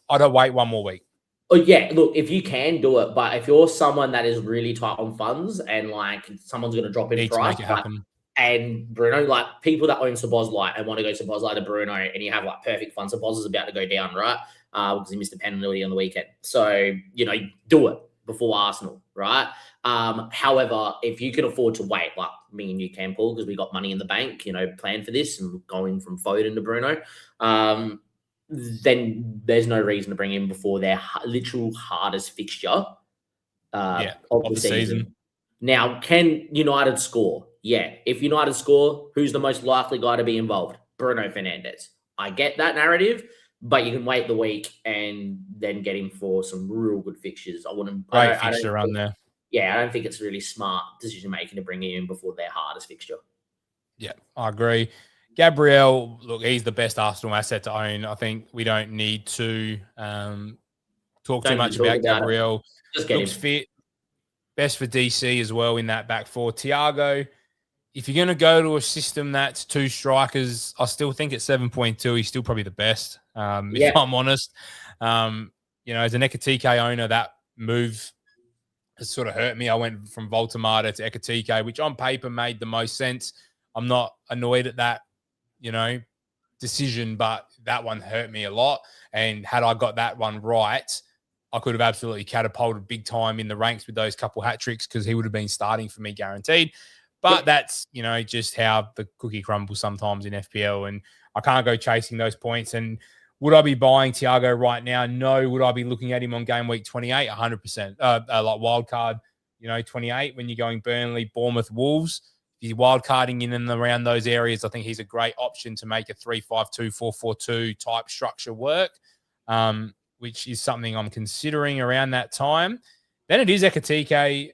I'd wait one more week. Oh yeah, look, if you can do it, but if you're someone that is really tight on funds and like someone's going to drop in price, to make it happen. And Bruno, like people that own Szoboszlai and want to go Szoboszlai to Bruno, and you have like perfect funds. Szoboszlai is about to go down, right? Because he missed a penalty on the weekend. So do it before Arsenal, right? However, if you can afford to wait, like me and you can, Paul, because we got money in the bank, plan for this and going from Foden to Bruno, then there's no reason to bring him before their literal hardest fixture of the season. Now, can United score? Yeah. If United score, who's the most likely guy to be involved? Bruno Fernandes. I get that narrative, but you can wait the week and then get him for some real good fixtures. Great fixture run there. Yeah, I don't think it's really smart decision-making to bring him in before their hardest fixture. Yeah, I agree. Gabriel, look, he's the best Arsenal asset to own. I think we don't need to talk too much about Gabriel. Just get Looks him fit. Best for DC as well in that back four. Thiago, if you're going to go to a system that's 2 strikers, I still think at 7.2, he's still probably the best, if I'm honest. As an Ekitike owner, that move has sort of hurt me. I went from Voltemata to Ekitike, which on paper made the most sense. I'm not annoyed at that, decision, but that one hurt me a lot. And had I got that one right, I could have absolutely catapulted big time in the ranks with those couple hat tricks, because he would have been starting for me guaranteed. But that's, just how the cookie crumbles sometimes in FPL, and I can't go chasing those points. And would I be buying Thiago right now? No. Would I be looking at him on game week 28? 100%. Like wild card, 28 when you're going Burnley, Bournemouth, Wolves. If you're wild carding in and around those areas, I think he's a great option to make a 3-5-2, 4-4-2 type structure work, which is something I'm considering around that time. Then it is Ekitike,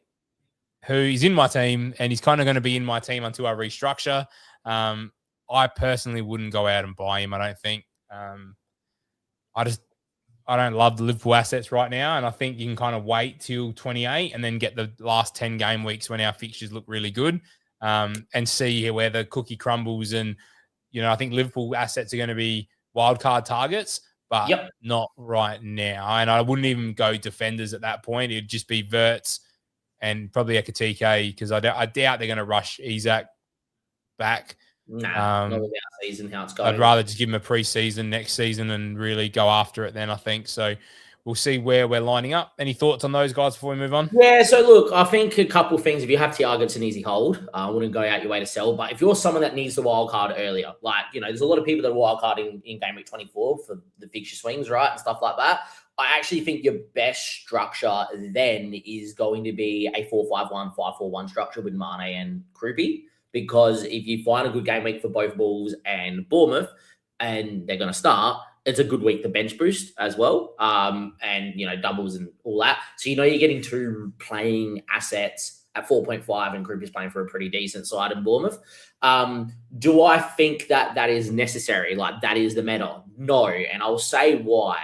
who is in my team, and he's kind of going to be in my team until I restructure. I personally wouldn't go out and buy him, I don't think. I don't love the Liverpool assets right now, and I think you can kind of wait till 28 and then get the last 10 game weeks when our fixtures look really good, and see where the cookie crumbles. And, I think Liverpool assets are going to be wildcard targets, but not right now. And I wouldn't even go defenders at that point. It'd just be Wirtz and probably Ekitike, because I doubt they're going to rush Isak back. Nah, not without season how it's going. I'd rather just give him a preseason next season and really go after it then, I think. So we'll see where we're lining up. Any thoughts on those guys before we move on? Yeah, so look, I think a couple of things. If you have Thiago, it's an easy hold. I wouldn't go out your way to sell. But if you're someone that needs the wild card earlier, like, there's a lot of people that are wild carding in game week 24 for the fixture swings, right, and stuff like that. I actually think your best structure then is going to be a 4-5-1, 5-4-1 structure with Mane and Krupi. because if you find a good game week for both Bulls and Bournemouth, and they're going to start, it's a good week to bench boost as well, and doubles and all that. So you're getting two playing assets at 4.5, and Group is playing for a pretty decent side in Bournemouth. Do I think that is necessary? Like, that is the meta? No, and I'll say why.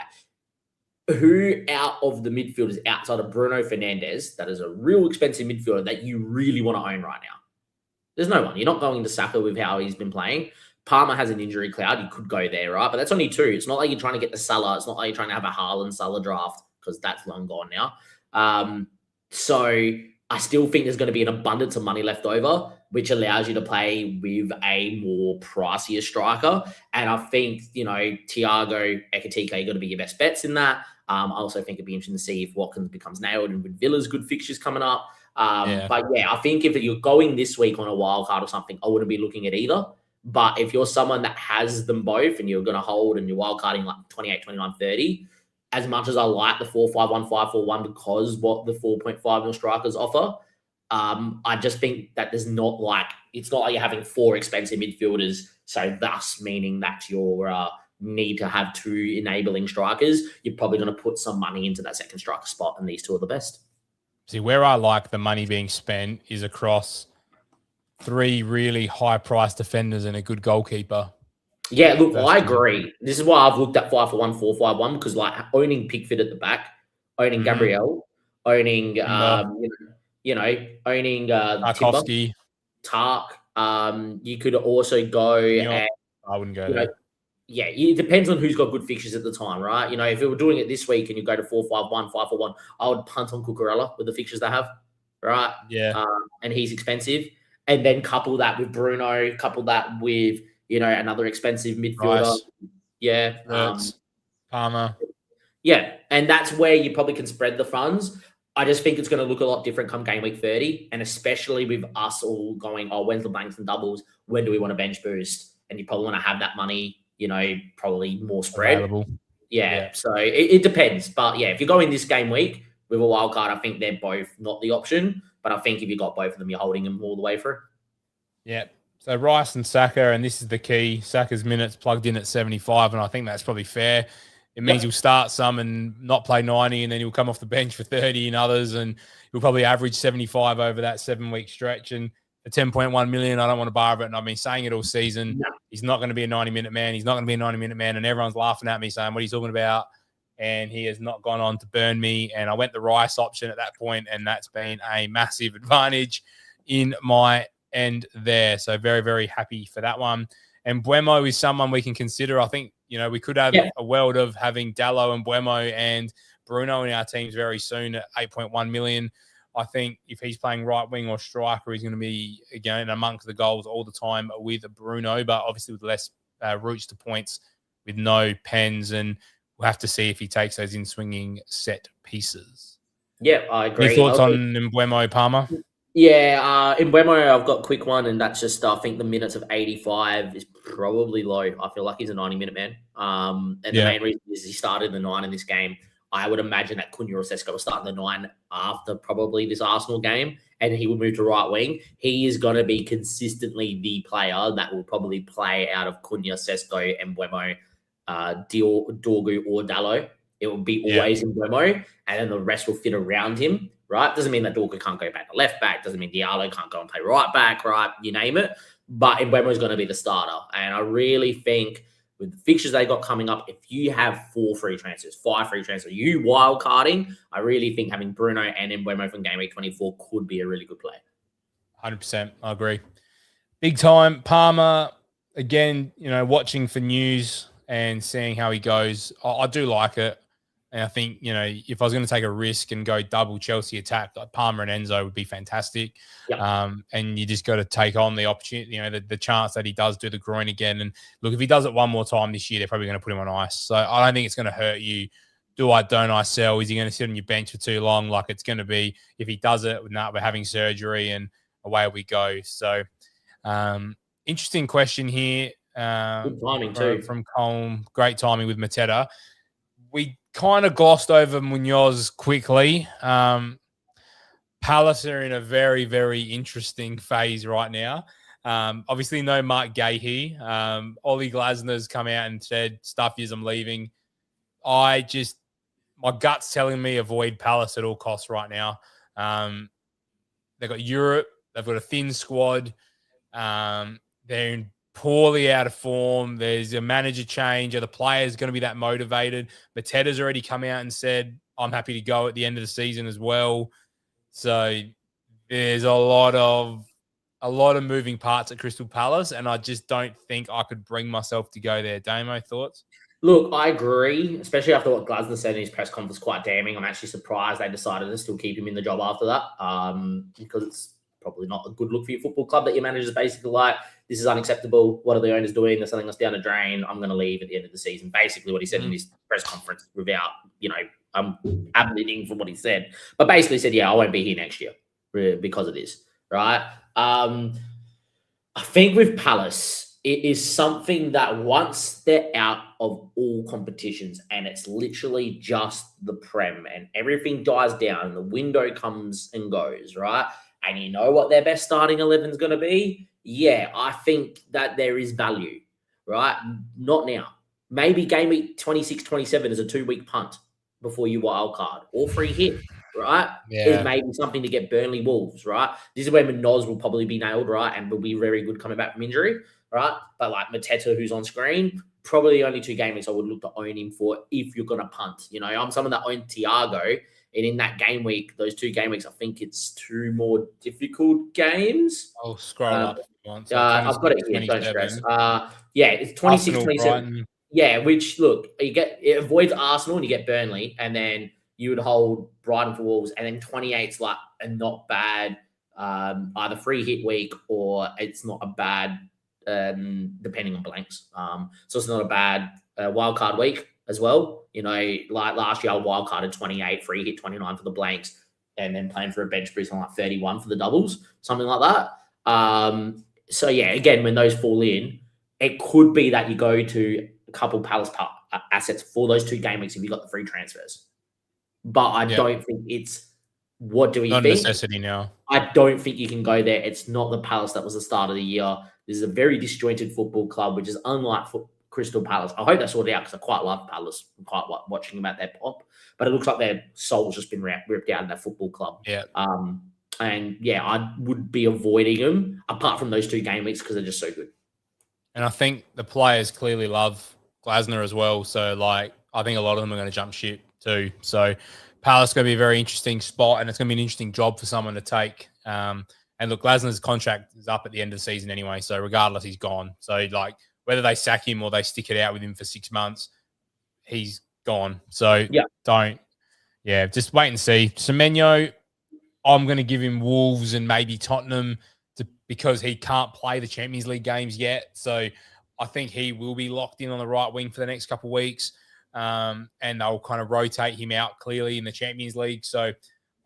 Who out of the midfielders outside of Bruno Fernandes, that is a real expensive midfielder that you really want to own right now? There's no one. You're not going to Saka with how he's been playing. Palmer has an injury cloud. You could go there, right? But that's only two. It's not like you're trying to get the Salah. It's not like you're trying to have a Haaland Salah draft, because that's long gone now. So I still think there's going to be an abundance of money left over, which allows you to play with a more pricier striker. And I think, Thiago, Ekitike are going to be your best bets in that. I also think it'd be interesting to see if Watkins becomes nailed, and with Villa's good fixtures coming up. But yeah, I think if you're going this week on a wild card or something, I wouldn't be looking at either. But if you're someone that has them both and you're going to hold and you're wild carding like 28, 29, 30, as much as I like the 4-5-1, 5-4-1 because what the 4.5 mil strikers offer, I just think that it's not like you're having four expensive midfielders. So thus meaning that your need to have two enabling strikers, you're probably going to put some money into that second striker spot, and these two are the best. See, where I like the money being spent is across three really high-priced defenders and a good goalkeeper. Yeah, look, I agree. This is why I've looked at 5-4-1, 4-5-1, because like owning Pickford at the back, owning Gabriel, owning owning Tarkovsky, Tark. You could also go and I wouldn't go there. Yeah, it depends on who's got good fixtures at the time, right? If we were doing it this week and you go to 4-5-1, 5-4-1, I would punt on Cucurella with the fixtures they have, right? Yeah. And he's expensive. And then couple that with Bruno, couple that with, another expensive midfielder. Rice. Yeah. Palmer. Yeah. And that's where you probably can spread the funds. I just think it's going to look a lot different come game week 30. And especially with us all going, when's the blanks and doubles? When do we want to bench boost? And you probably want to have that money, probably more spread. Available. Yeah. So it depends. But yeah, if you're going this game week with a wild card, I think they're both not the option. But I think if you got both of them, you're holding them all the way through. Yeah. So Rice and Saka, and this is the key. Saka's minutes plugged in at 75, and I think that's probably fair. It means he'll start some and not play 90, and then he'll come off the bench for 30 in others, and he'll probably average 75 over that 7-week stretch. And for 10.1 million, I don't want to borrow it. And I've been saying it all season. No. He's not going to be a 90-minute man. He's not going to be a 90-minute man, and everyone's laughing at me saying, what are you talking about? And he has not gone on to burn me. And I went the Rice option at that point, and that's been a massive advantage in my end there. So very, very happy for that one. And Buemo is someone we can consider. I think, we could have a world of having Dallo and Buemo and Bruno in our teams very soon at 8.1 million. I think if he's playing right wing or striker, he's going to be, again, amongst the goals all the time with Bruno, but obviously with less routes to points, with no pens, and we'll have to see if he takes those in-swinging set pieces. Yeah, I agree. Any thoughts on Mbeumo, Palmer? Yeah, in Mbeumo, I've got a quick one, and that's just, I think the minutes of 85 is probably low. I feel like he's a 90-minute man. And the main reason is he started the 9 in this game. I would imagine that Cunha or Sesko will start in the 9 after probably this Arsenal game, and he will move to right wing. He is going to be consistently the player that will probably play out of Cunha, Sesko, and Mbeumo, Dorgu, or Dallo. It will be always in Mbeumo, and then the rest will fit around him, right? Doesn't mean that Dorgu can't go back to left back. Doesn't mean Diallo can't go and play right back, right? You name it. But Mbeumo is going to be the starter. And I really think with the fixtures they got coming up, if you have 4 free transfers, 5 free transfers, you wild carding, I really think having Bruno and Mbeumo from game week 24 could be a really good play. 100%. I agree. Big time. Palmer, again, watching for news and seeing how he goes. I do like it. And I think, if I was going to take a risk and go double Chelsea attack, like Palmer and Enzo would be fantastic. Yep. And you just got to take on the opportunity, the chance that he does do the groin again. And look, if he does it one more time this year, they're probably going to put him on ice. So I don't think it's going to hurt you. Don't I sell? Is he going to sit on your bench for too long? Like it's going to be, if he does it, we're having surgery and away we go. So interesting question here. Good timing too. From Colm. Great timing with Mateta. We kind of glossed over Munoz quickly. Palace are in a very, very interesting phase right now. Obviously, no Mark Gahey. Ollie Glasner's come out and said, stuff is I'm leaving. My gut's telling me avoid Palace at all costs right now. They've got Europe. They've got a thin squad. They're poorly out of form. There's a manager change. Are the players going to be that motivated? Mateta's already come out and said, I'm happy to go at the end of the season as well. So there's a lot of moving parts at Crystal Palace, and I just don't think I could bring myself to go there. Damo, thoughts? Look, I agree, especially after what Glasner said in his press conference, quite damning. I'm actually surprised they decided to still keep him in the job after that, because it's probably not a good look for your football club that your manager's basically like, this is unacceptable. What are the owners doing? They're selling us down a drain. I'm going to leave at the end of the season. Basically what he said in his press conference without, I'm admitting from what he said, but basically said, yeah, I won't be here next year because of this, right? I think with Palace, it is something that once they're out of all competitions and it's literally just the Prem and everything dies down and the window comes and goes, right? And you know what their best starting 11 is going to be? Yeah, I think that there is value, right? Not now. Maybe game week 26, 27 is a 2-week punt before you wild card or free hit, right? Yeah. Is maybe something to get Burnley Wolves, right? This is where Minoz will probably be nailed, right? And will be very good coming back from injury, right? But like Mateta, who's on screen, probably the only 2 game weeks I would look to own him for if you're going to punt. I'm someone that owned Thiago, and in that game week, those 2 game weeks, I think it's 2 more difficult games. I'll scroll up if you want. So I've got it here, don't stress. Yeah, it's 26, Arsenal, 27. Brighton. Yeah, which, look, it avoids Arsenal and you get Burnley, and then you would hold Brighton for Wolves, and then 28's like a not bad either free hit week or it's not a bad, depending on blanks. So it's not a bad wild card week as well. Like last year, I wild carded 28, free hit 29 for the blanks, and then playing for a bench boost on like 31 for the doubles, something like that. So yeah, again, when those fall in, it could be that you go to a couple Palace assets for those 2 game weeks if you got the free transfers. But I don't think it's, what do we think? Not a necessity now. I don't think you can go there. It's not the Palace that was the start of the year. This is a very disjointed football club, which is unlike Crystal Palace. I hope they sorted out because I quite love Palace. I'm quite watching them at their pop. But it looks like their soul's just been ripped out of that football club. Yeah. And yeah, I would be avoiding them apart from those 2 game weeks because they're just so good. And I think the players clearly love Glasner as well. So, I think a lot of them are going to jump ship too. So, Palace is going to be a very interesting spot, and it's going to be an interesting job for someone to take. And look, Glasner's contract is up at the end of the season anyway. So, regardless, he's gone. So, whether they sack him or they stick it out with him for 6 months, he's gone. So, just wait and see. Semenyo, I'm going to give him Wolves and maybe Tottenham because he can't play the Champions League games yet. So I think he will be locked in on the right wing for the next couple of weeks. And they'll kind of rotate him out clearly in the Champions League. So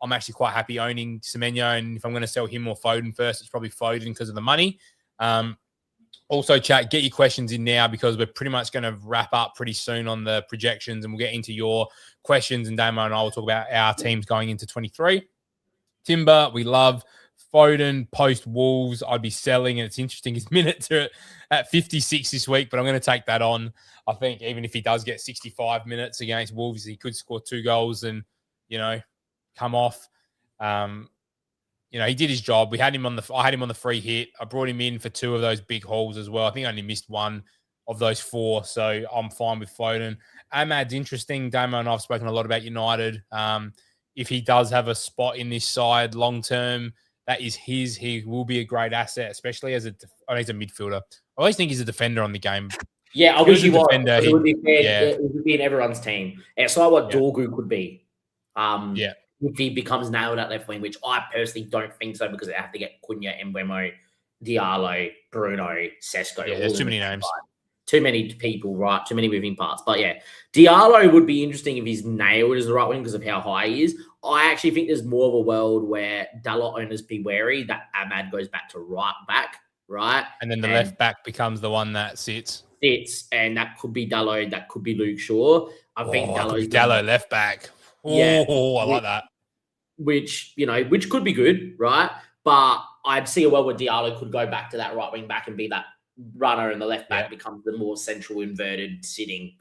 I'm actually quite happy owning Semenyo. And if I'm going to sell him or Foden first, it's probably Foden because of the money. Also, chat, get your questions in now because we're pretty much going to wrap up pretty soon on the projections and we'll get into your questions. And Damo and I will talk about our teams going into 23. Timber, we love. Foden post Wolves, I'd be selling, and it's interesting. His minutes are at 56 this week, but I'm going to take that on. I think even if he does get 65 minutes against Wolves, he could score 2 goals and come off. He did his job. I had him on the free hit. I brought him in for 2 of those big hauls as well. I think I only missed 1 of those 4, so I'm fine with Foden. Ahmad's interesting. Damo and I've spoken a lot about United. If he does have a spot in this side long term, that is his. He will be a great asset, especially as he's a midfielder. I always think he's a defender on the game. Yeah, I wish he was. It would be fair. It would be in everyone's team. It's like what Dorgu could be. If he becomes nailed at left wing, which I personally don't think so because they have to get Cunha, Mbeumo, Diallo, Bruno, Sesko. Yeah, there's too many names. Too many people, right? Too many moving parts. But yeah, Diallo would be interesting if he's nailed as the right wing because of how high he is. I actually think there's more of a world where Dalot owners be wary that Ahmad goes back to right back, right? And then the left back becomes the one that sits. And that could be Dalot, that could be Luke Shaw. I think Dalot left back. I like that. Which could be good, right? But I'd see a world where Diallo could go back to that right wing back and be that runner, and the left back becomes the more central inverted sitting,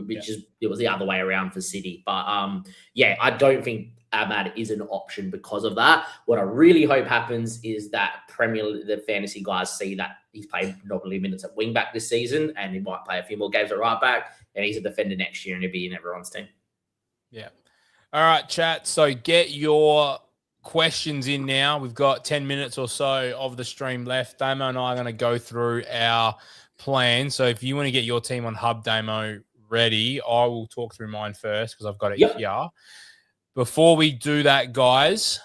which is it was the other way around for City. But I don't think Ahmad is an option because of that. What I really hope happens is that the fantasy guys see that he's played predominantly minutes at wing back this season, and he might play a few more games at right back, and he's a defender next year, and he'll be in everyone's team. Yeah. All right, chat. So get your questions in now. We've got 10 minutes or so of the stream left. Damo and I are going to go through our plan. So if you want to get your team on Hub Damo ready, I will talk through mine first because I've got it here. Before we do that, guys,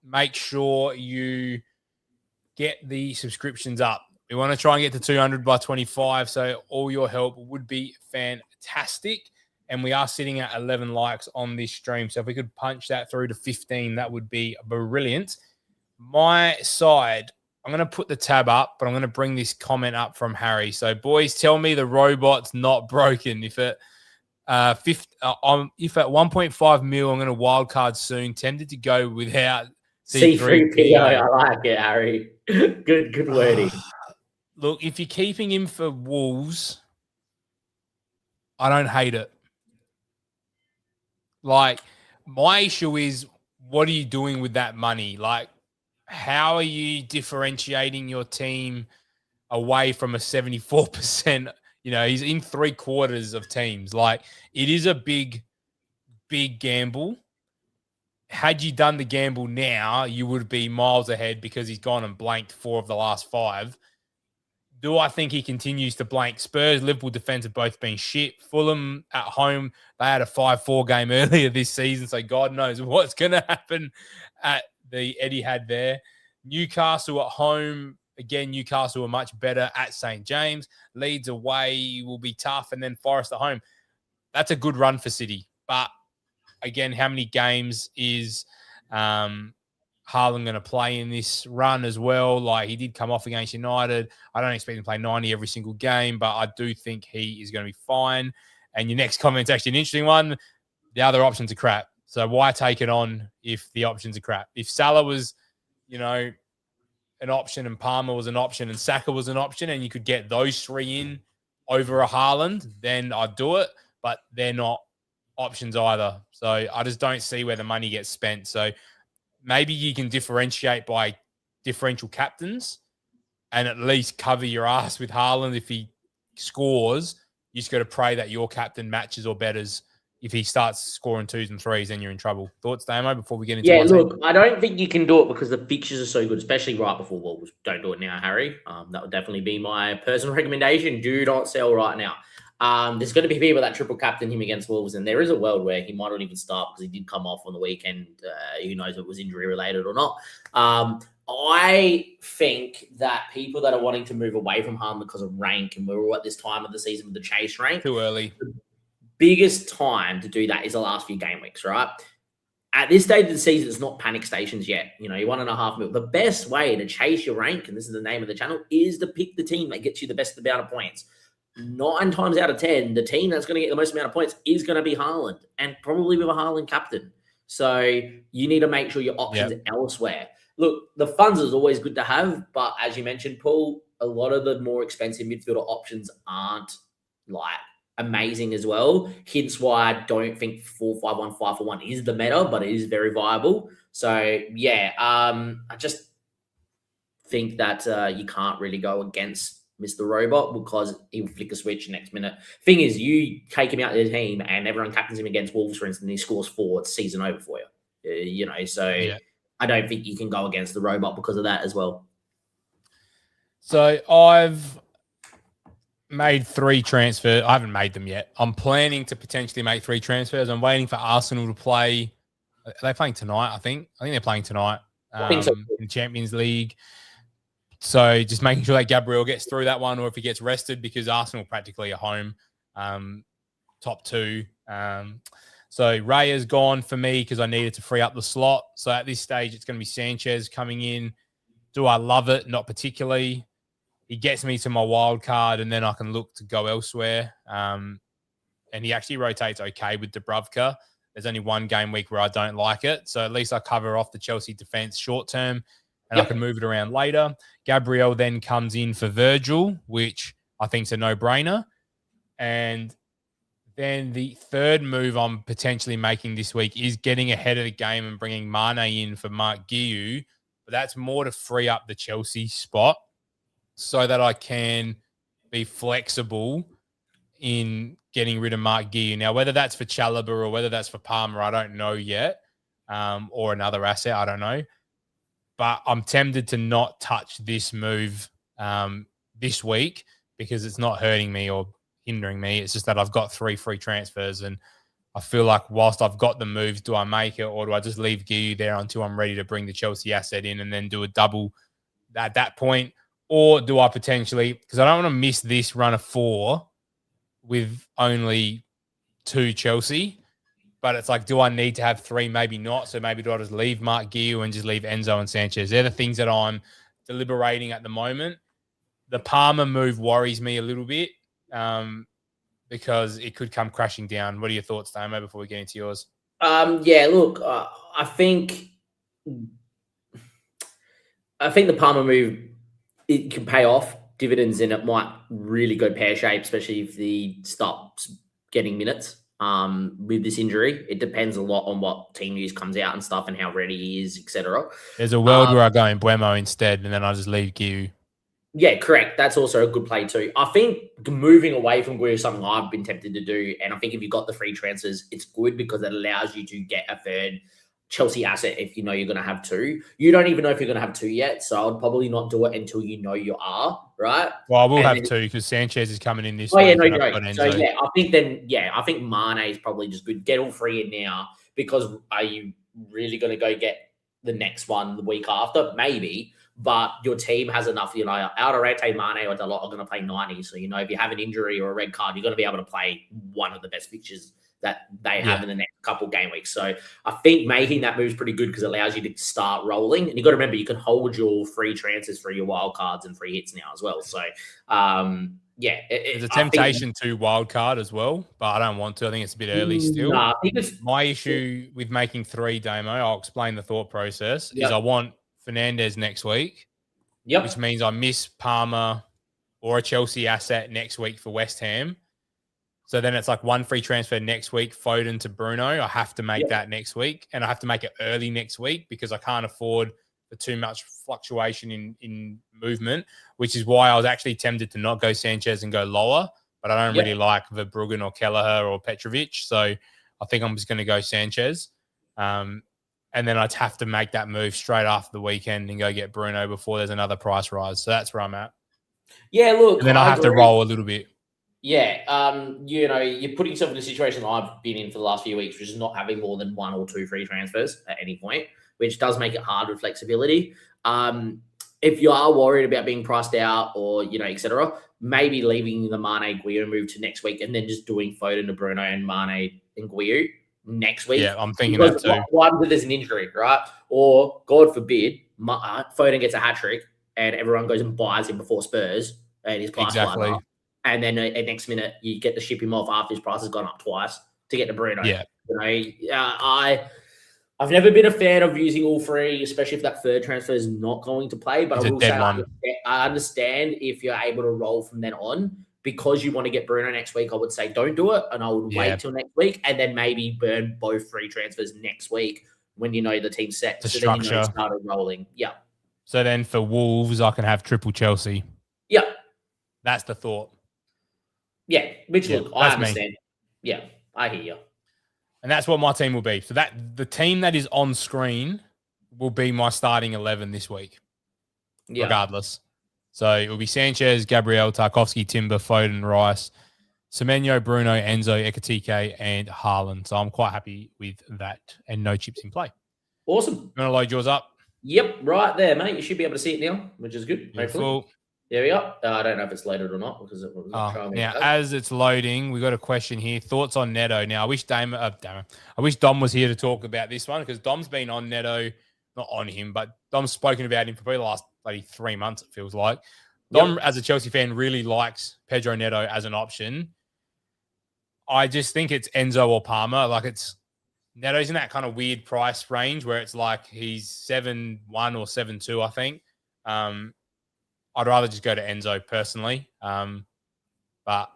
make sure you get the subscriptions up. We want to try and get to 200 by 25, so all your help would be fantastic. And we are sitting at 11 likes on this stream, so if we could punch that through to 15, that would be brilliant. My side, I'm going to put the tab up, but I'm going to bring this comment up from Harry. So, boys, tell me the robot's not broken. If at 1.5 mil, I'm going to wildcard soon. Tempted to go without C3PO. I like it, Harry. Good wording. Look, if you're keeping him for Wolves, I don't hate it. Like, my issue is, what are you doing with that money? Like, how are you differentiating your team away from a 74%? You know, he's in 3/4 of teams. Like, it is a big, big gamble. Had you done the gamble now, you would be miles ahead because he's gone and blanked 4 of the last 5. Do I think he continues to blank? Spurs, Liverpool defense have both been shit. Fulham at home, they had a 5-4 game earlier this season, so God knows what's going to happen at the Etihad there. Newcastle at home, again, Newcastle are much better at St. James. Leeds away will be tough, and then Forest at home. That's a good run for City. But, again, how many games is Haaland going to play in this run as well? Like, he did come off against United. I don't expect him to play 90 every single game, but I do think he is going to be fine. And your next comment's actually an interesting one. The other options are crap. So why take it on if the options are crap? If Salah was, an option and Palmer was an option and Saka was an option and you could get those 3 in over a Haaland, then I'd do it. But they're not options either. So I just don't see where the money gets spent. So maybe you can differentiate by differential captains and at least cover your ass with Haaland. If he scores, you just got to pray that your captain matches or betters. If he starts scoring 2s and 3s, then you're in trouble. Thoughts, Damo, before we get into look, I don't think you can do it because the fixtures are so good, especially right before Wolves. Don't do it now, Harry. That would definitely be my personal recommendation. Do not sell right now. There's going to be people that triple captain him against Wolves, and there is a world where he might not even start because he did come off on the weekend. Who knows if it was injury related or not. I think that people that are wanting to move away from Haaland because of rank, and we're all at this time of the season with the chase rank. Too early. The biggest time to do that is the last few game weeks, right? At this stage of the season, it's not panic stations yet. You're 1.5 mil. The best way to chase your rank, and this is the name of the channel, is to pick the team that gets you the best amount of points. 9 times out of 10, the team that's going to get the most amount of points is going to be Haaland, and probably with a Haaland captain. So you need to make sure your options are elsewhere. Look, the funds is always good to have, but as you mentioned, Paul, a lot of the more expensive midfielder options aren't amazing as well. Hence why I don't think 4-5-1, 5-4-1 is the meta, but it is very viable. So I just think that you can't really go against Mr. Robot because he will flick a switch next minute. Thing is, you take him out of the team and everyone captains him against Wolves, for instance, and he scores 4, it's season over for you. I don't think you can go against the Robot because of that as well. So I've made 3 transfers. I haven't made them yet. I'm planning to potentially make 3 transfers. I'm waiting for Arsenal to play. Are they playing tonight, I think? I think they're playing tonight I think so. in the Champions League. So just making sure that Gabriel gets through that one or if he gets rested because Arsenal practically at home, top 2. So Ray has gone for me because I needed to free up the slot. So at this stage, it's going to be Sanchez coming in. Do I love it? Not particularly. He gets me to my wild card and then I can look to go elsewhere. And he actually rotates okay with Dubravka. there's only one game week where I don't like it. So at least I cover off the Chelsea defense short term and I can move it around later. Gabriel then comes in for Virgil, which I think is a no-brainer. And then the third move I'm potentially making this week is getting ahead of the game and bringing Mane in for Mark Guiu. But that's more to free up the Chelsea spot so that I can be flexible in getting rid of Mark Guiu. Now, whether that's for Chalobah or whether that's for Palmer, I don't know yet, or another asset, I don't know. But I'm tempted to not touch this move this week because it's not hurting me or hindering me. It's just that I've got 3 free transfers and I feel like whilst I've got the moves, do I make it or do I just leave Guiu there until I'm ready to bring the Chelsea asset in and then do a double at that point? Or do I potentially, because I don't want to miss this run of 4 with only 2 Chelsea, but it's like, do I need to have 3? Maybe not. So maybe do I just leave Mark Guiu and just leave Enzo and Sanchez? They're the things that I'm deliberating at the moment. The Palmer move worries me a little bit because it could come crashing down. What are your thoughts, Damo, before we get into yours? Look, I think the Palmer move, it can pay off dividends and it might really go pear-shaped, especially if he stops getting minutes with this injury. It depends a lot on what team news comes out and stuff and how ready he is, etc. There's a world where I go in Buemo instead and then I just leave Guiu. Yeah, correct. That's also a good play too. I think moving away from Guiu is something I've been tempted to do. And I think if you've got the free transfers, it's good because it allows you to get a third Chelsea asset if you know you're going to have 2. You don't even know if you're going to have 2 yet. So I would probably not do it until you know you are, right? Well, I will have 2 because Sanchez is coming in this week. Yeah, no joke. So I think Mane is probably just good. Get all 3 in now because are you really going to go get the next one the week after? Maybe. But your team has enough, Alderete, Mane, or Dalot are going to play 90. So, if you have an injury or a red card, you're going to be able to play one of the best fixtures that they have in the next couple game weeks. So I think making that move is pretty good because it allows you to start rolling. And you've got to remember, you can hold your free transfers for your wild cards and free hits now as well. So, there's a temptation to wild card as well, but I don't want to. I think it's a bit early still. I think it's my issue with making 3, Damo, I'll explain the thought process, is I want Fernandez next week, which means I miss Palmer or a Chelsea asset next week for West Ham. So then it's like 1 free transfer next week, Foden to Bruno. I have to make that next week, and I have to make it early next week because I can't afford for too much fluctuation in movement, which is why I was actually tempted to not go Sanchez and go lower, but I don't really like Verbruggen or Kelleher or Petrovic. So I think I'm just going to go Sanchez. And then I'd have to make that move straight after the weekend and go get Bruno before there's another price rise. So that's where I'm at. Yeah, look. And then I have to roll a little bit. Yeah. You're putting yourself in a situation I've been in for the last few weeks, which is not having more than 1 or 2 free transfers at any point, which does make it hard with flexibility. If you are worried about being priced out or, etc., maybe leaving the Mane Guiu move to next week and then just doing Foden to Bruno and Mane and Guiu next week. Yeah, I'm thinking that too. One, there's an injury, right? Or, God forbid, Foden gets a hat-trick and everyone goes and buys him before Spurs and his price flies up. And then at next minute, you get to ship him off after his price has gone up twice to get to Bruno. Yeah. I've never been a fan of using all 3, especially if that third transfer is not going to play. But I will say I understand if you're able to roll from then on. Because you want to get Bruno next week, I would say don't do it. And I would wait till next week and then maybe burn both free transfers next week when you know the team's set. The structure. Then you started rolling. Yeah. So then for Wolves, I can have triple Chelsea. Yeah. That's the thought. Yeah. Look, I understand. Yeah. I hear you. And that's what my team will be. So that the team that is on screen will be my starting 11 this week. Yeah. Regardless. So it will be Sanchez, Gabriel, Tarkowski, Timber, Foden, Rice, Semenyo, Bruno, Enzo, Ekatike, and Haaland. So I'm quite happy with that and no chips in play. Awesome. You want to load yours up? Yep, right there, mate. You should be able to see it now, which is good. Beautiful. There we go. I don't know if it's loaded or not because it was not showing me. Now, as it's loading, we got a question here. Thoughts on Neto? Now, I wish Dom was here to talk about this one because Dom's been on Neto, not on him, but Dom's spoken about him for probably the last 3 months, it feels like. Dom, as a Chelsea fan, really likes Pedro Neto as an option. I just think it's Enzo or Palmer. Neto's in that kind of weird price range where it's like he's 7-1 or 7-2, I think. I'd rather just go to Enzo personally, but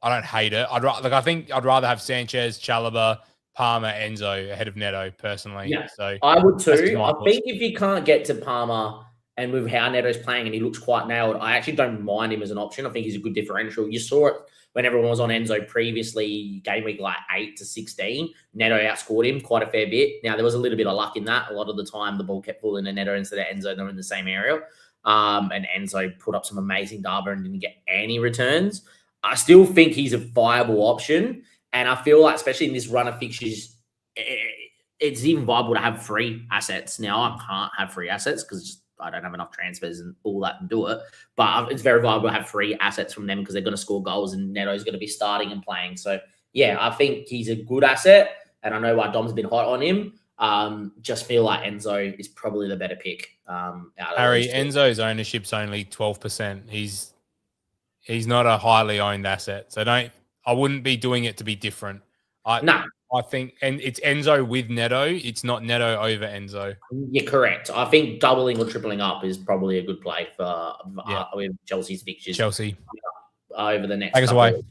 I don't hate it. I think I'd rather have Sanchez, Chalobah, Palmer, Enzo ahead of Neto personally. Yeah, So I would that's just too. my I thoughts. think if you can't get to Palmer and with how Neto's playing and he looks quite nailed, I actually don't mind him as an option. I think he's a good differential. You saw it when everyone was on Enzo previously, game week like 8 to 16. Neto outscored him quite a fair bit. Now, there was a little bit of luck in that. A lot of the time, the ball kept falling to Neto instead of Enzo. They're in the same area. And Enzo put up some amazing data and didn't get any returns. I still think he's a viable option. And I feel like, especially in this run of fixtures, it's even viable to have free assets. Now, I can't have free assets because I don't have enough transfers and all that to do it. But it's very viable to have free assets from them because they're going to score goals and Neto's going to be starting and playing. So, yeah, I think he's a good asset. And I know why Dom's been hot on him. Just feel like Enzo is probably the better pick. Harry, Enzo's ownership's only 12%. He's not a highly owned asset. So I wouldn't be doing it to be different. I think, and it's Enzo with Neto. It's not Neto over Enzo. You're correct. I think doubling or tripling up is probably a good play for with Chelsea's fixtures. Chelsea over the next. Take us away.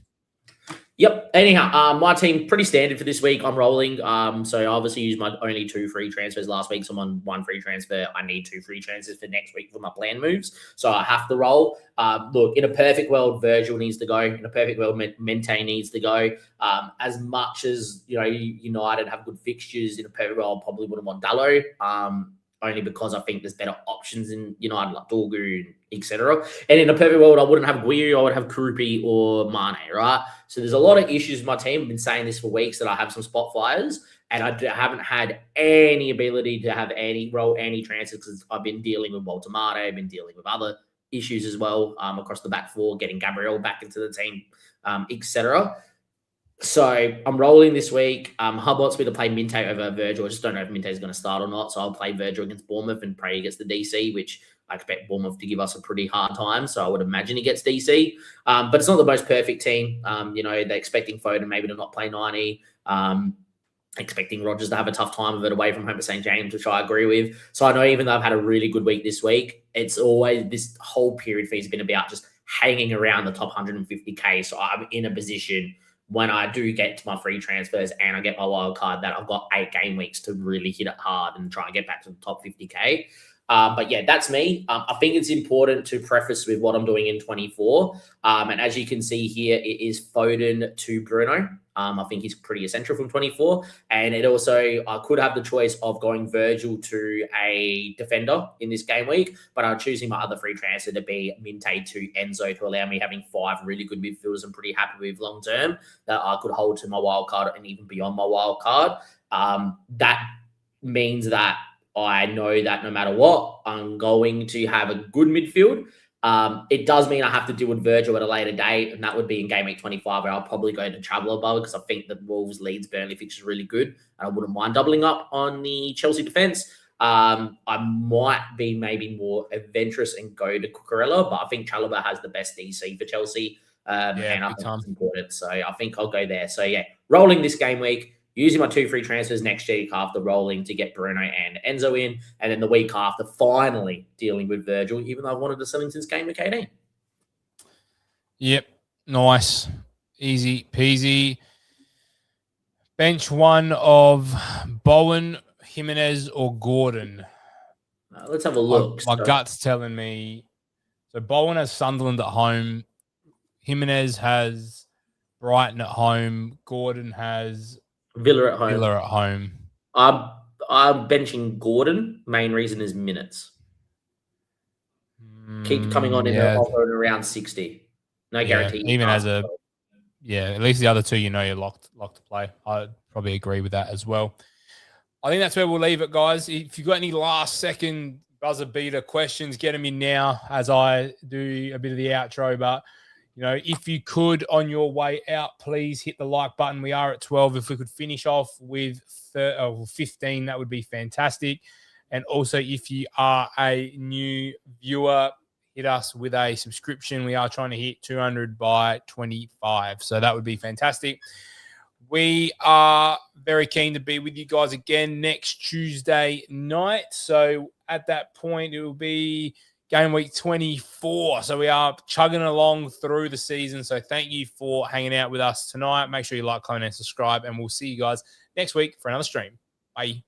Yep. Anyhow, my team pretty standard for this week. I'm rolling. So I obviously used my only 2 free transfers last week. So I'm on 1 free transfer. I need 2 free transfers for next week for my plan moves. So I have to roll. Look, in a perfect world, Virgil needs to go. In a perfect world, Mente needs to go. As much as United have good fixtures, in a perfect world, I probably wouldn't want Dallo. Only because I think there's better options in United, like Dorgu, etc. And in a perfect world, I wouldn't have Guiri, I would have Krupi or Mane, right? So there's a lot of issues with my team. I've been saying this for weeks that I have some spot fires, and I haven't had any ability to have any transfers because I've been dealing with Walter Mate, I've been dealing with other issues as well across the back 4, getting Gabriel back into the team, etc. So I'm rolling this week. Hub wants me to play Minte over Virgil. I just don't know if Minte is going to start or not. So I'll play Virgil against Bournemouth and pray he gets the DC, which I expect Bournemouth to give us a pretty hard time. So I would imagine he gets DC. But it's not the most perfect team. They're expecting Foden maybe to not play 90. Expecting Rodgers to have a tough time of it away from home at St. James, which I agree with. So I know even though I've had a really good week this week, it's always this whole period for me has been about just hanging around the top 150K. So I'm in a position when I do get to my free transfers and I get my wild card that I've got 8 game weeks to really hit it hard and try and get back to the top 50K. But yeah, that's me. I think it's important to preface with what I'm doing in 24. And as you can see here, it is Foden to Bruno. I think he's pretty essential from 24. And it also, I could have the choice of going Virgil to a defender in this game week, but I'm choosing my other free transfer to be Minte to Enzo to allow me having 5 really good midfielders I'm pretty happy with long term that I could hold to my wild card and even beyond my wild card. That means that I know that no matter what, I'm going to have a good midfield. It does mean I have to deal with Virgil at a later date, and that would be in game week 25, where I'll probably go to travel above because I think the Wolves, Leeds, Burnley fixture is really good, and I wouldn't mind doubling up on the Chelsea defense. I might be maybe more adventurous and go to Cucurella, but I think Chalobah has the best DC for Chelsea, and I think it's important. So I think I'll go there. So yeah, rolling this game week, using my 2 free transfers next week after rolling to get Bruno and Enzo in, and then the week after finally dealing with Virgil, even though I wanted to sell him since game week 18. Yep. Nice. Easy peasy. Bench 1 of Bowen, Jimenez, or Gordon. Let's have a look. My gut's telling me. So Bowen has Sunderland at home. Jimenez has Brighton at home. Gordon has Villa at home. Villa at home. I'm benching Gordon. Main reason is minutes. Keep coming on in the offer around 60. No guarantee. Even as a at least the other 2, you're locked to play. I'd probably agree with that as well. I think that's where we'll leave it, guys. If you've got any last second buzzer beater questions, get them in now as I do a bit of the outro. But if you could, on your way out, please hit the like button. We are at 12. If we could finish off with 15, that would be fantastic. And also, if you are a new viewer, hit us with a subscription. We are trying to hit 200 by 25. So that would be fantastic. We are very keen to be with you guys again next Tuesday night. So at that point, it will be game week 24. So we are chugging along through the season. So thank you for hanging out with us tonight. Make sure you like, comment, and subscribe. And we'll see you guys next week for another stream. Bye.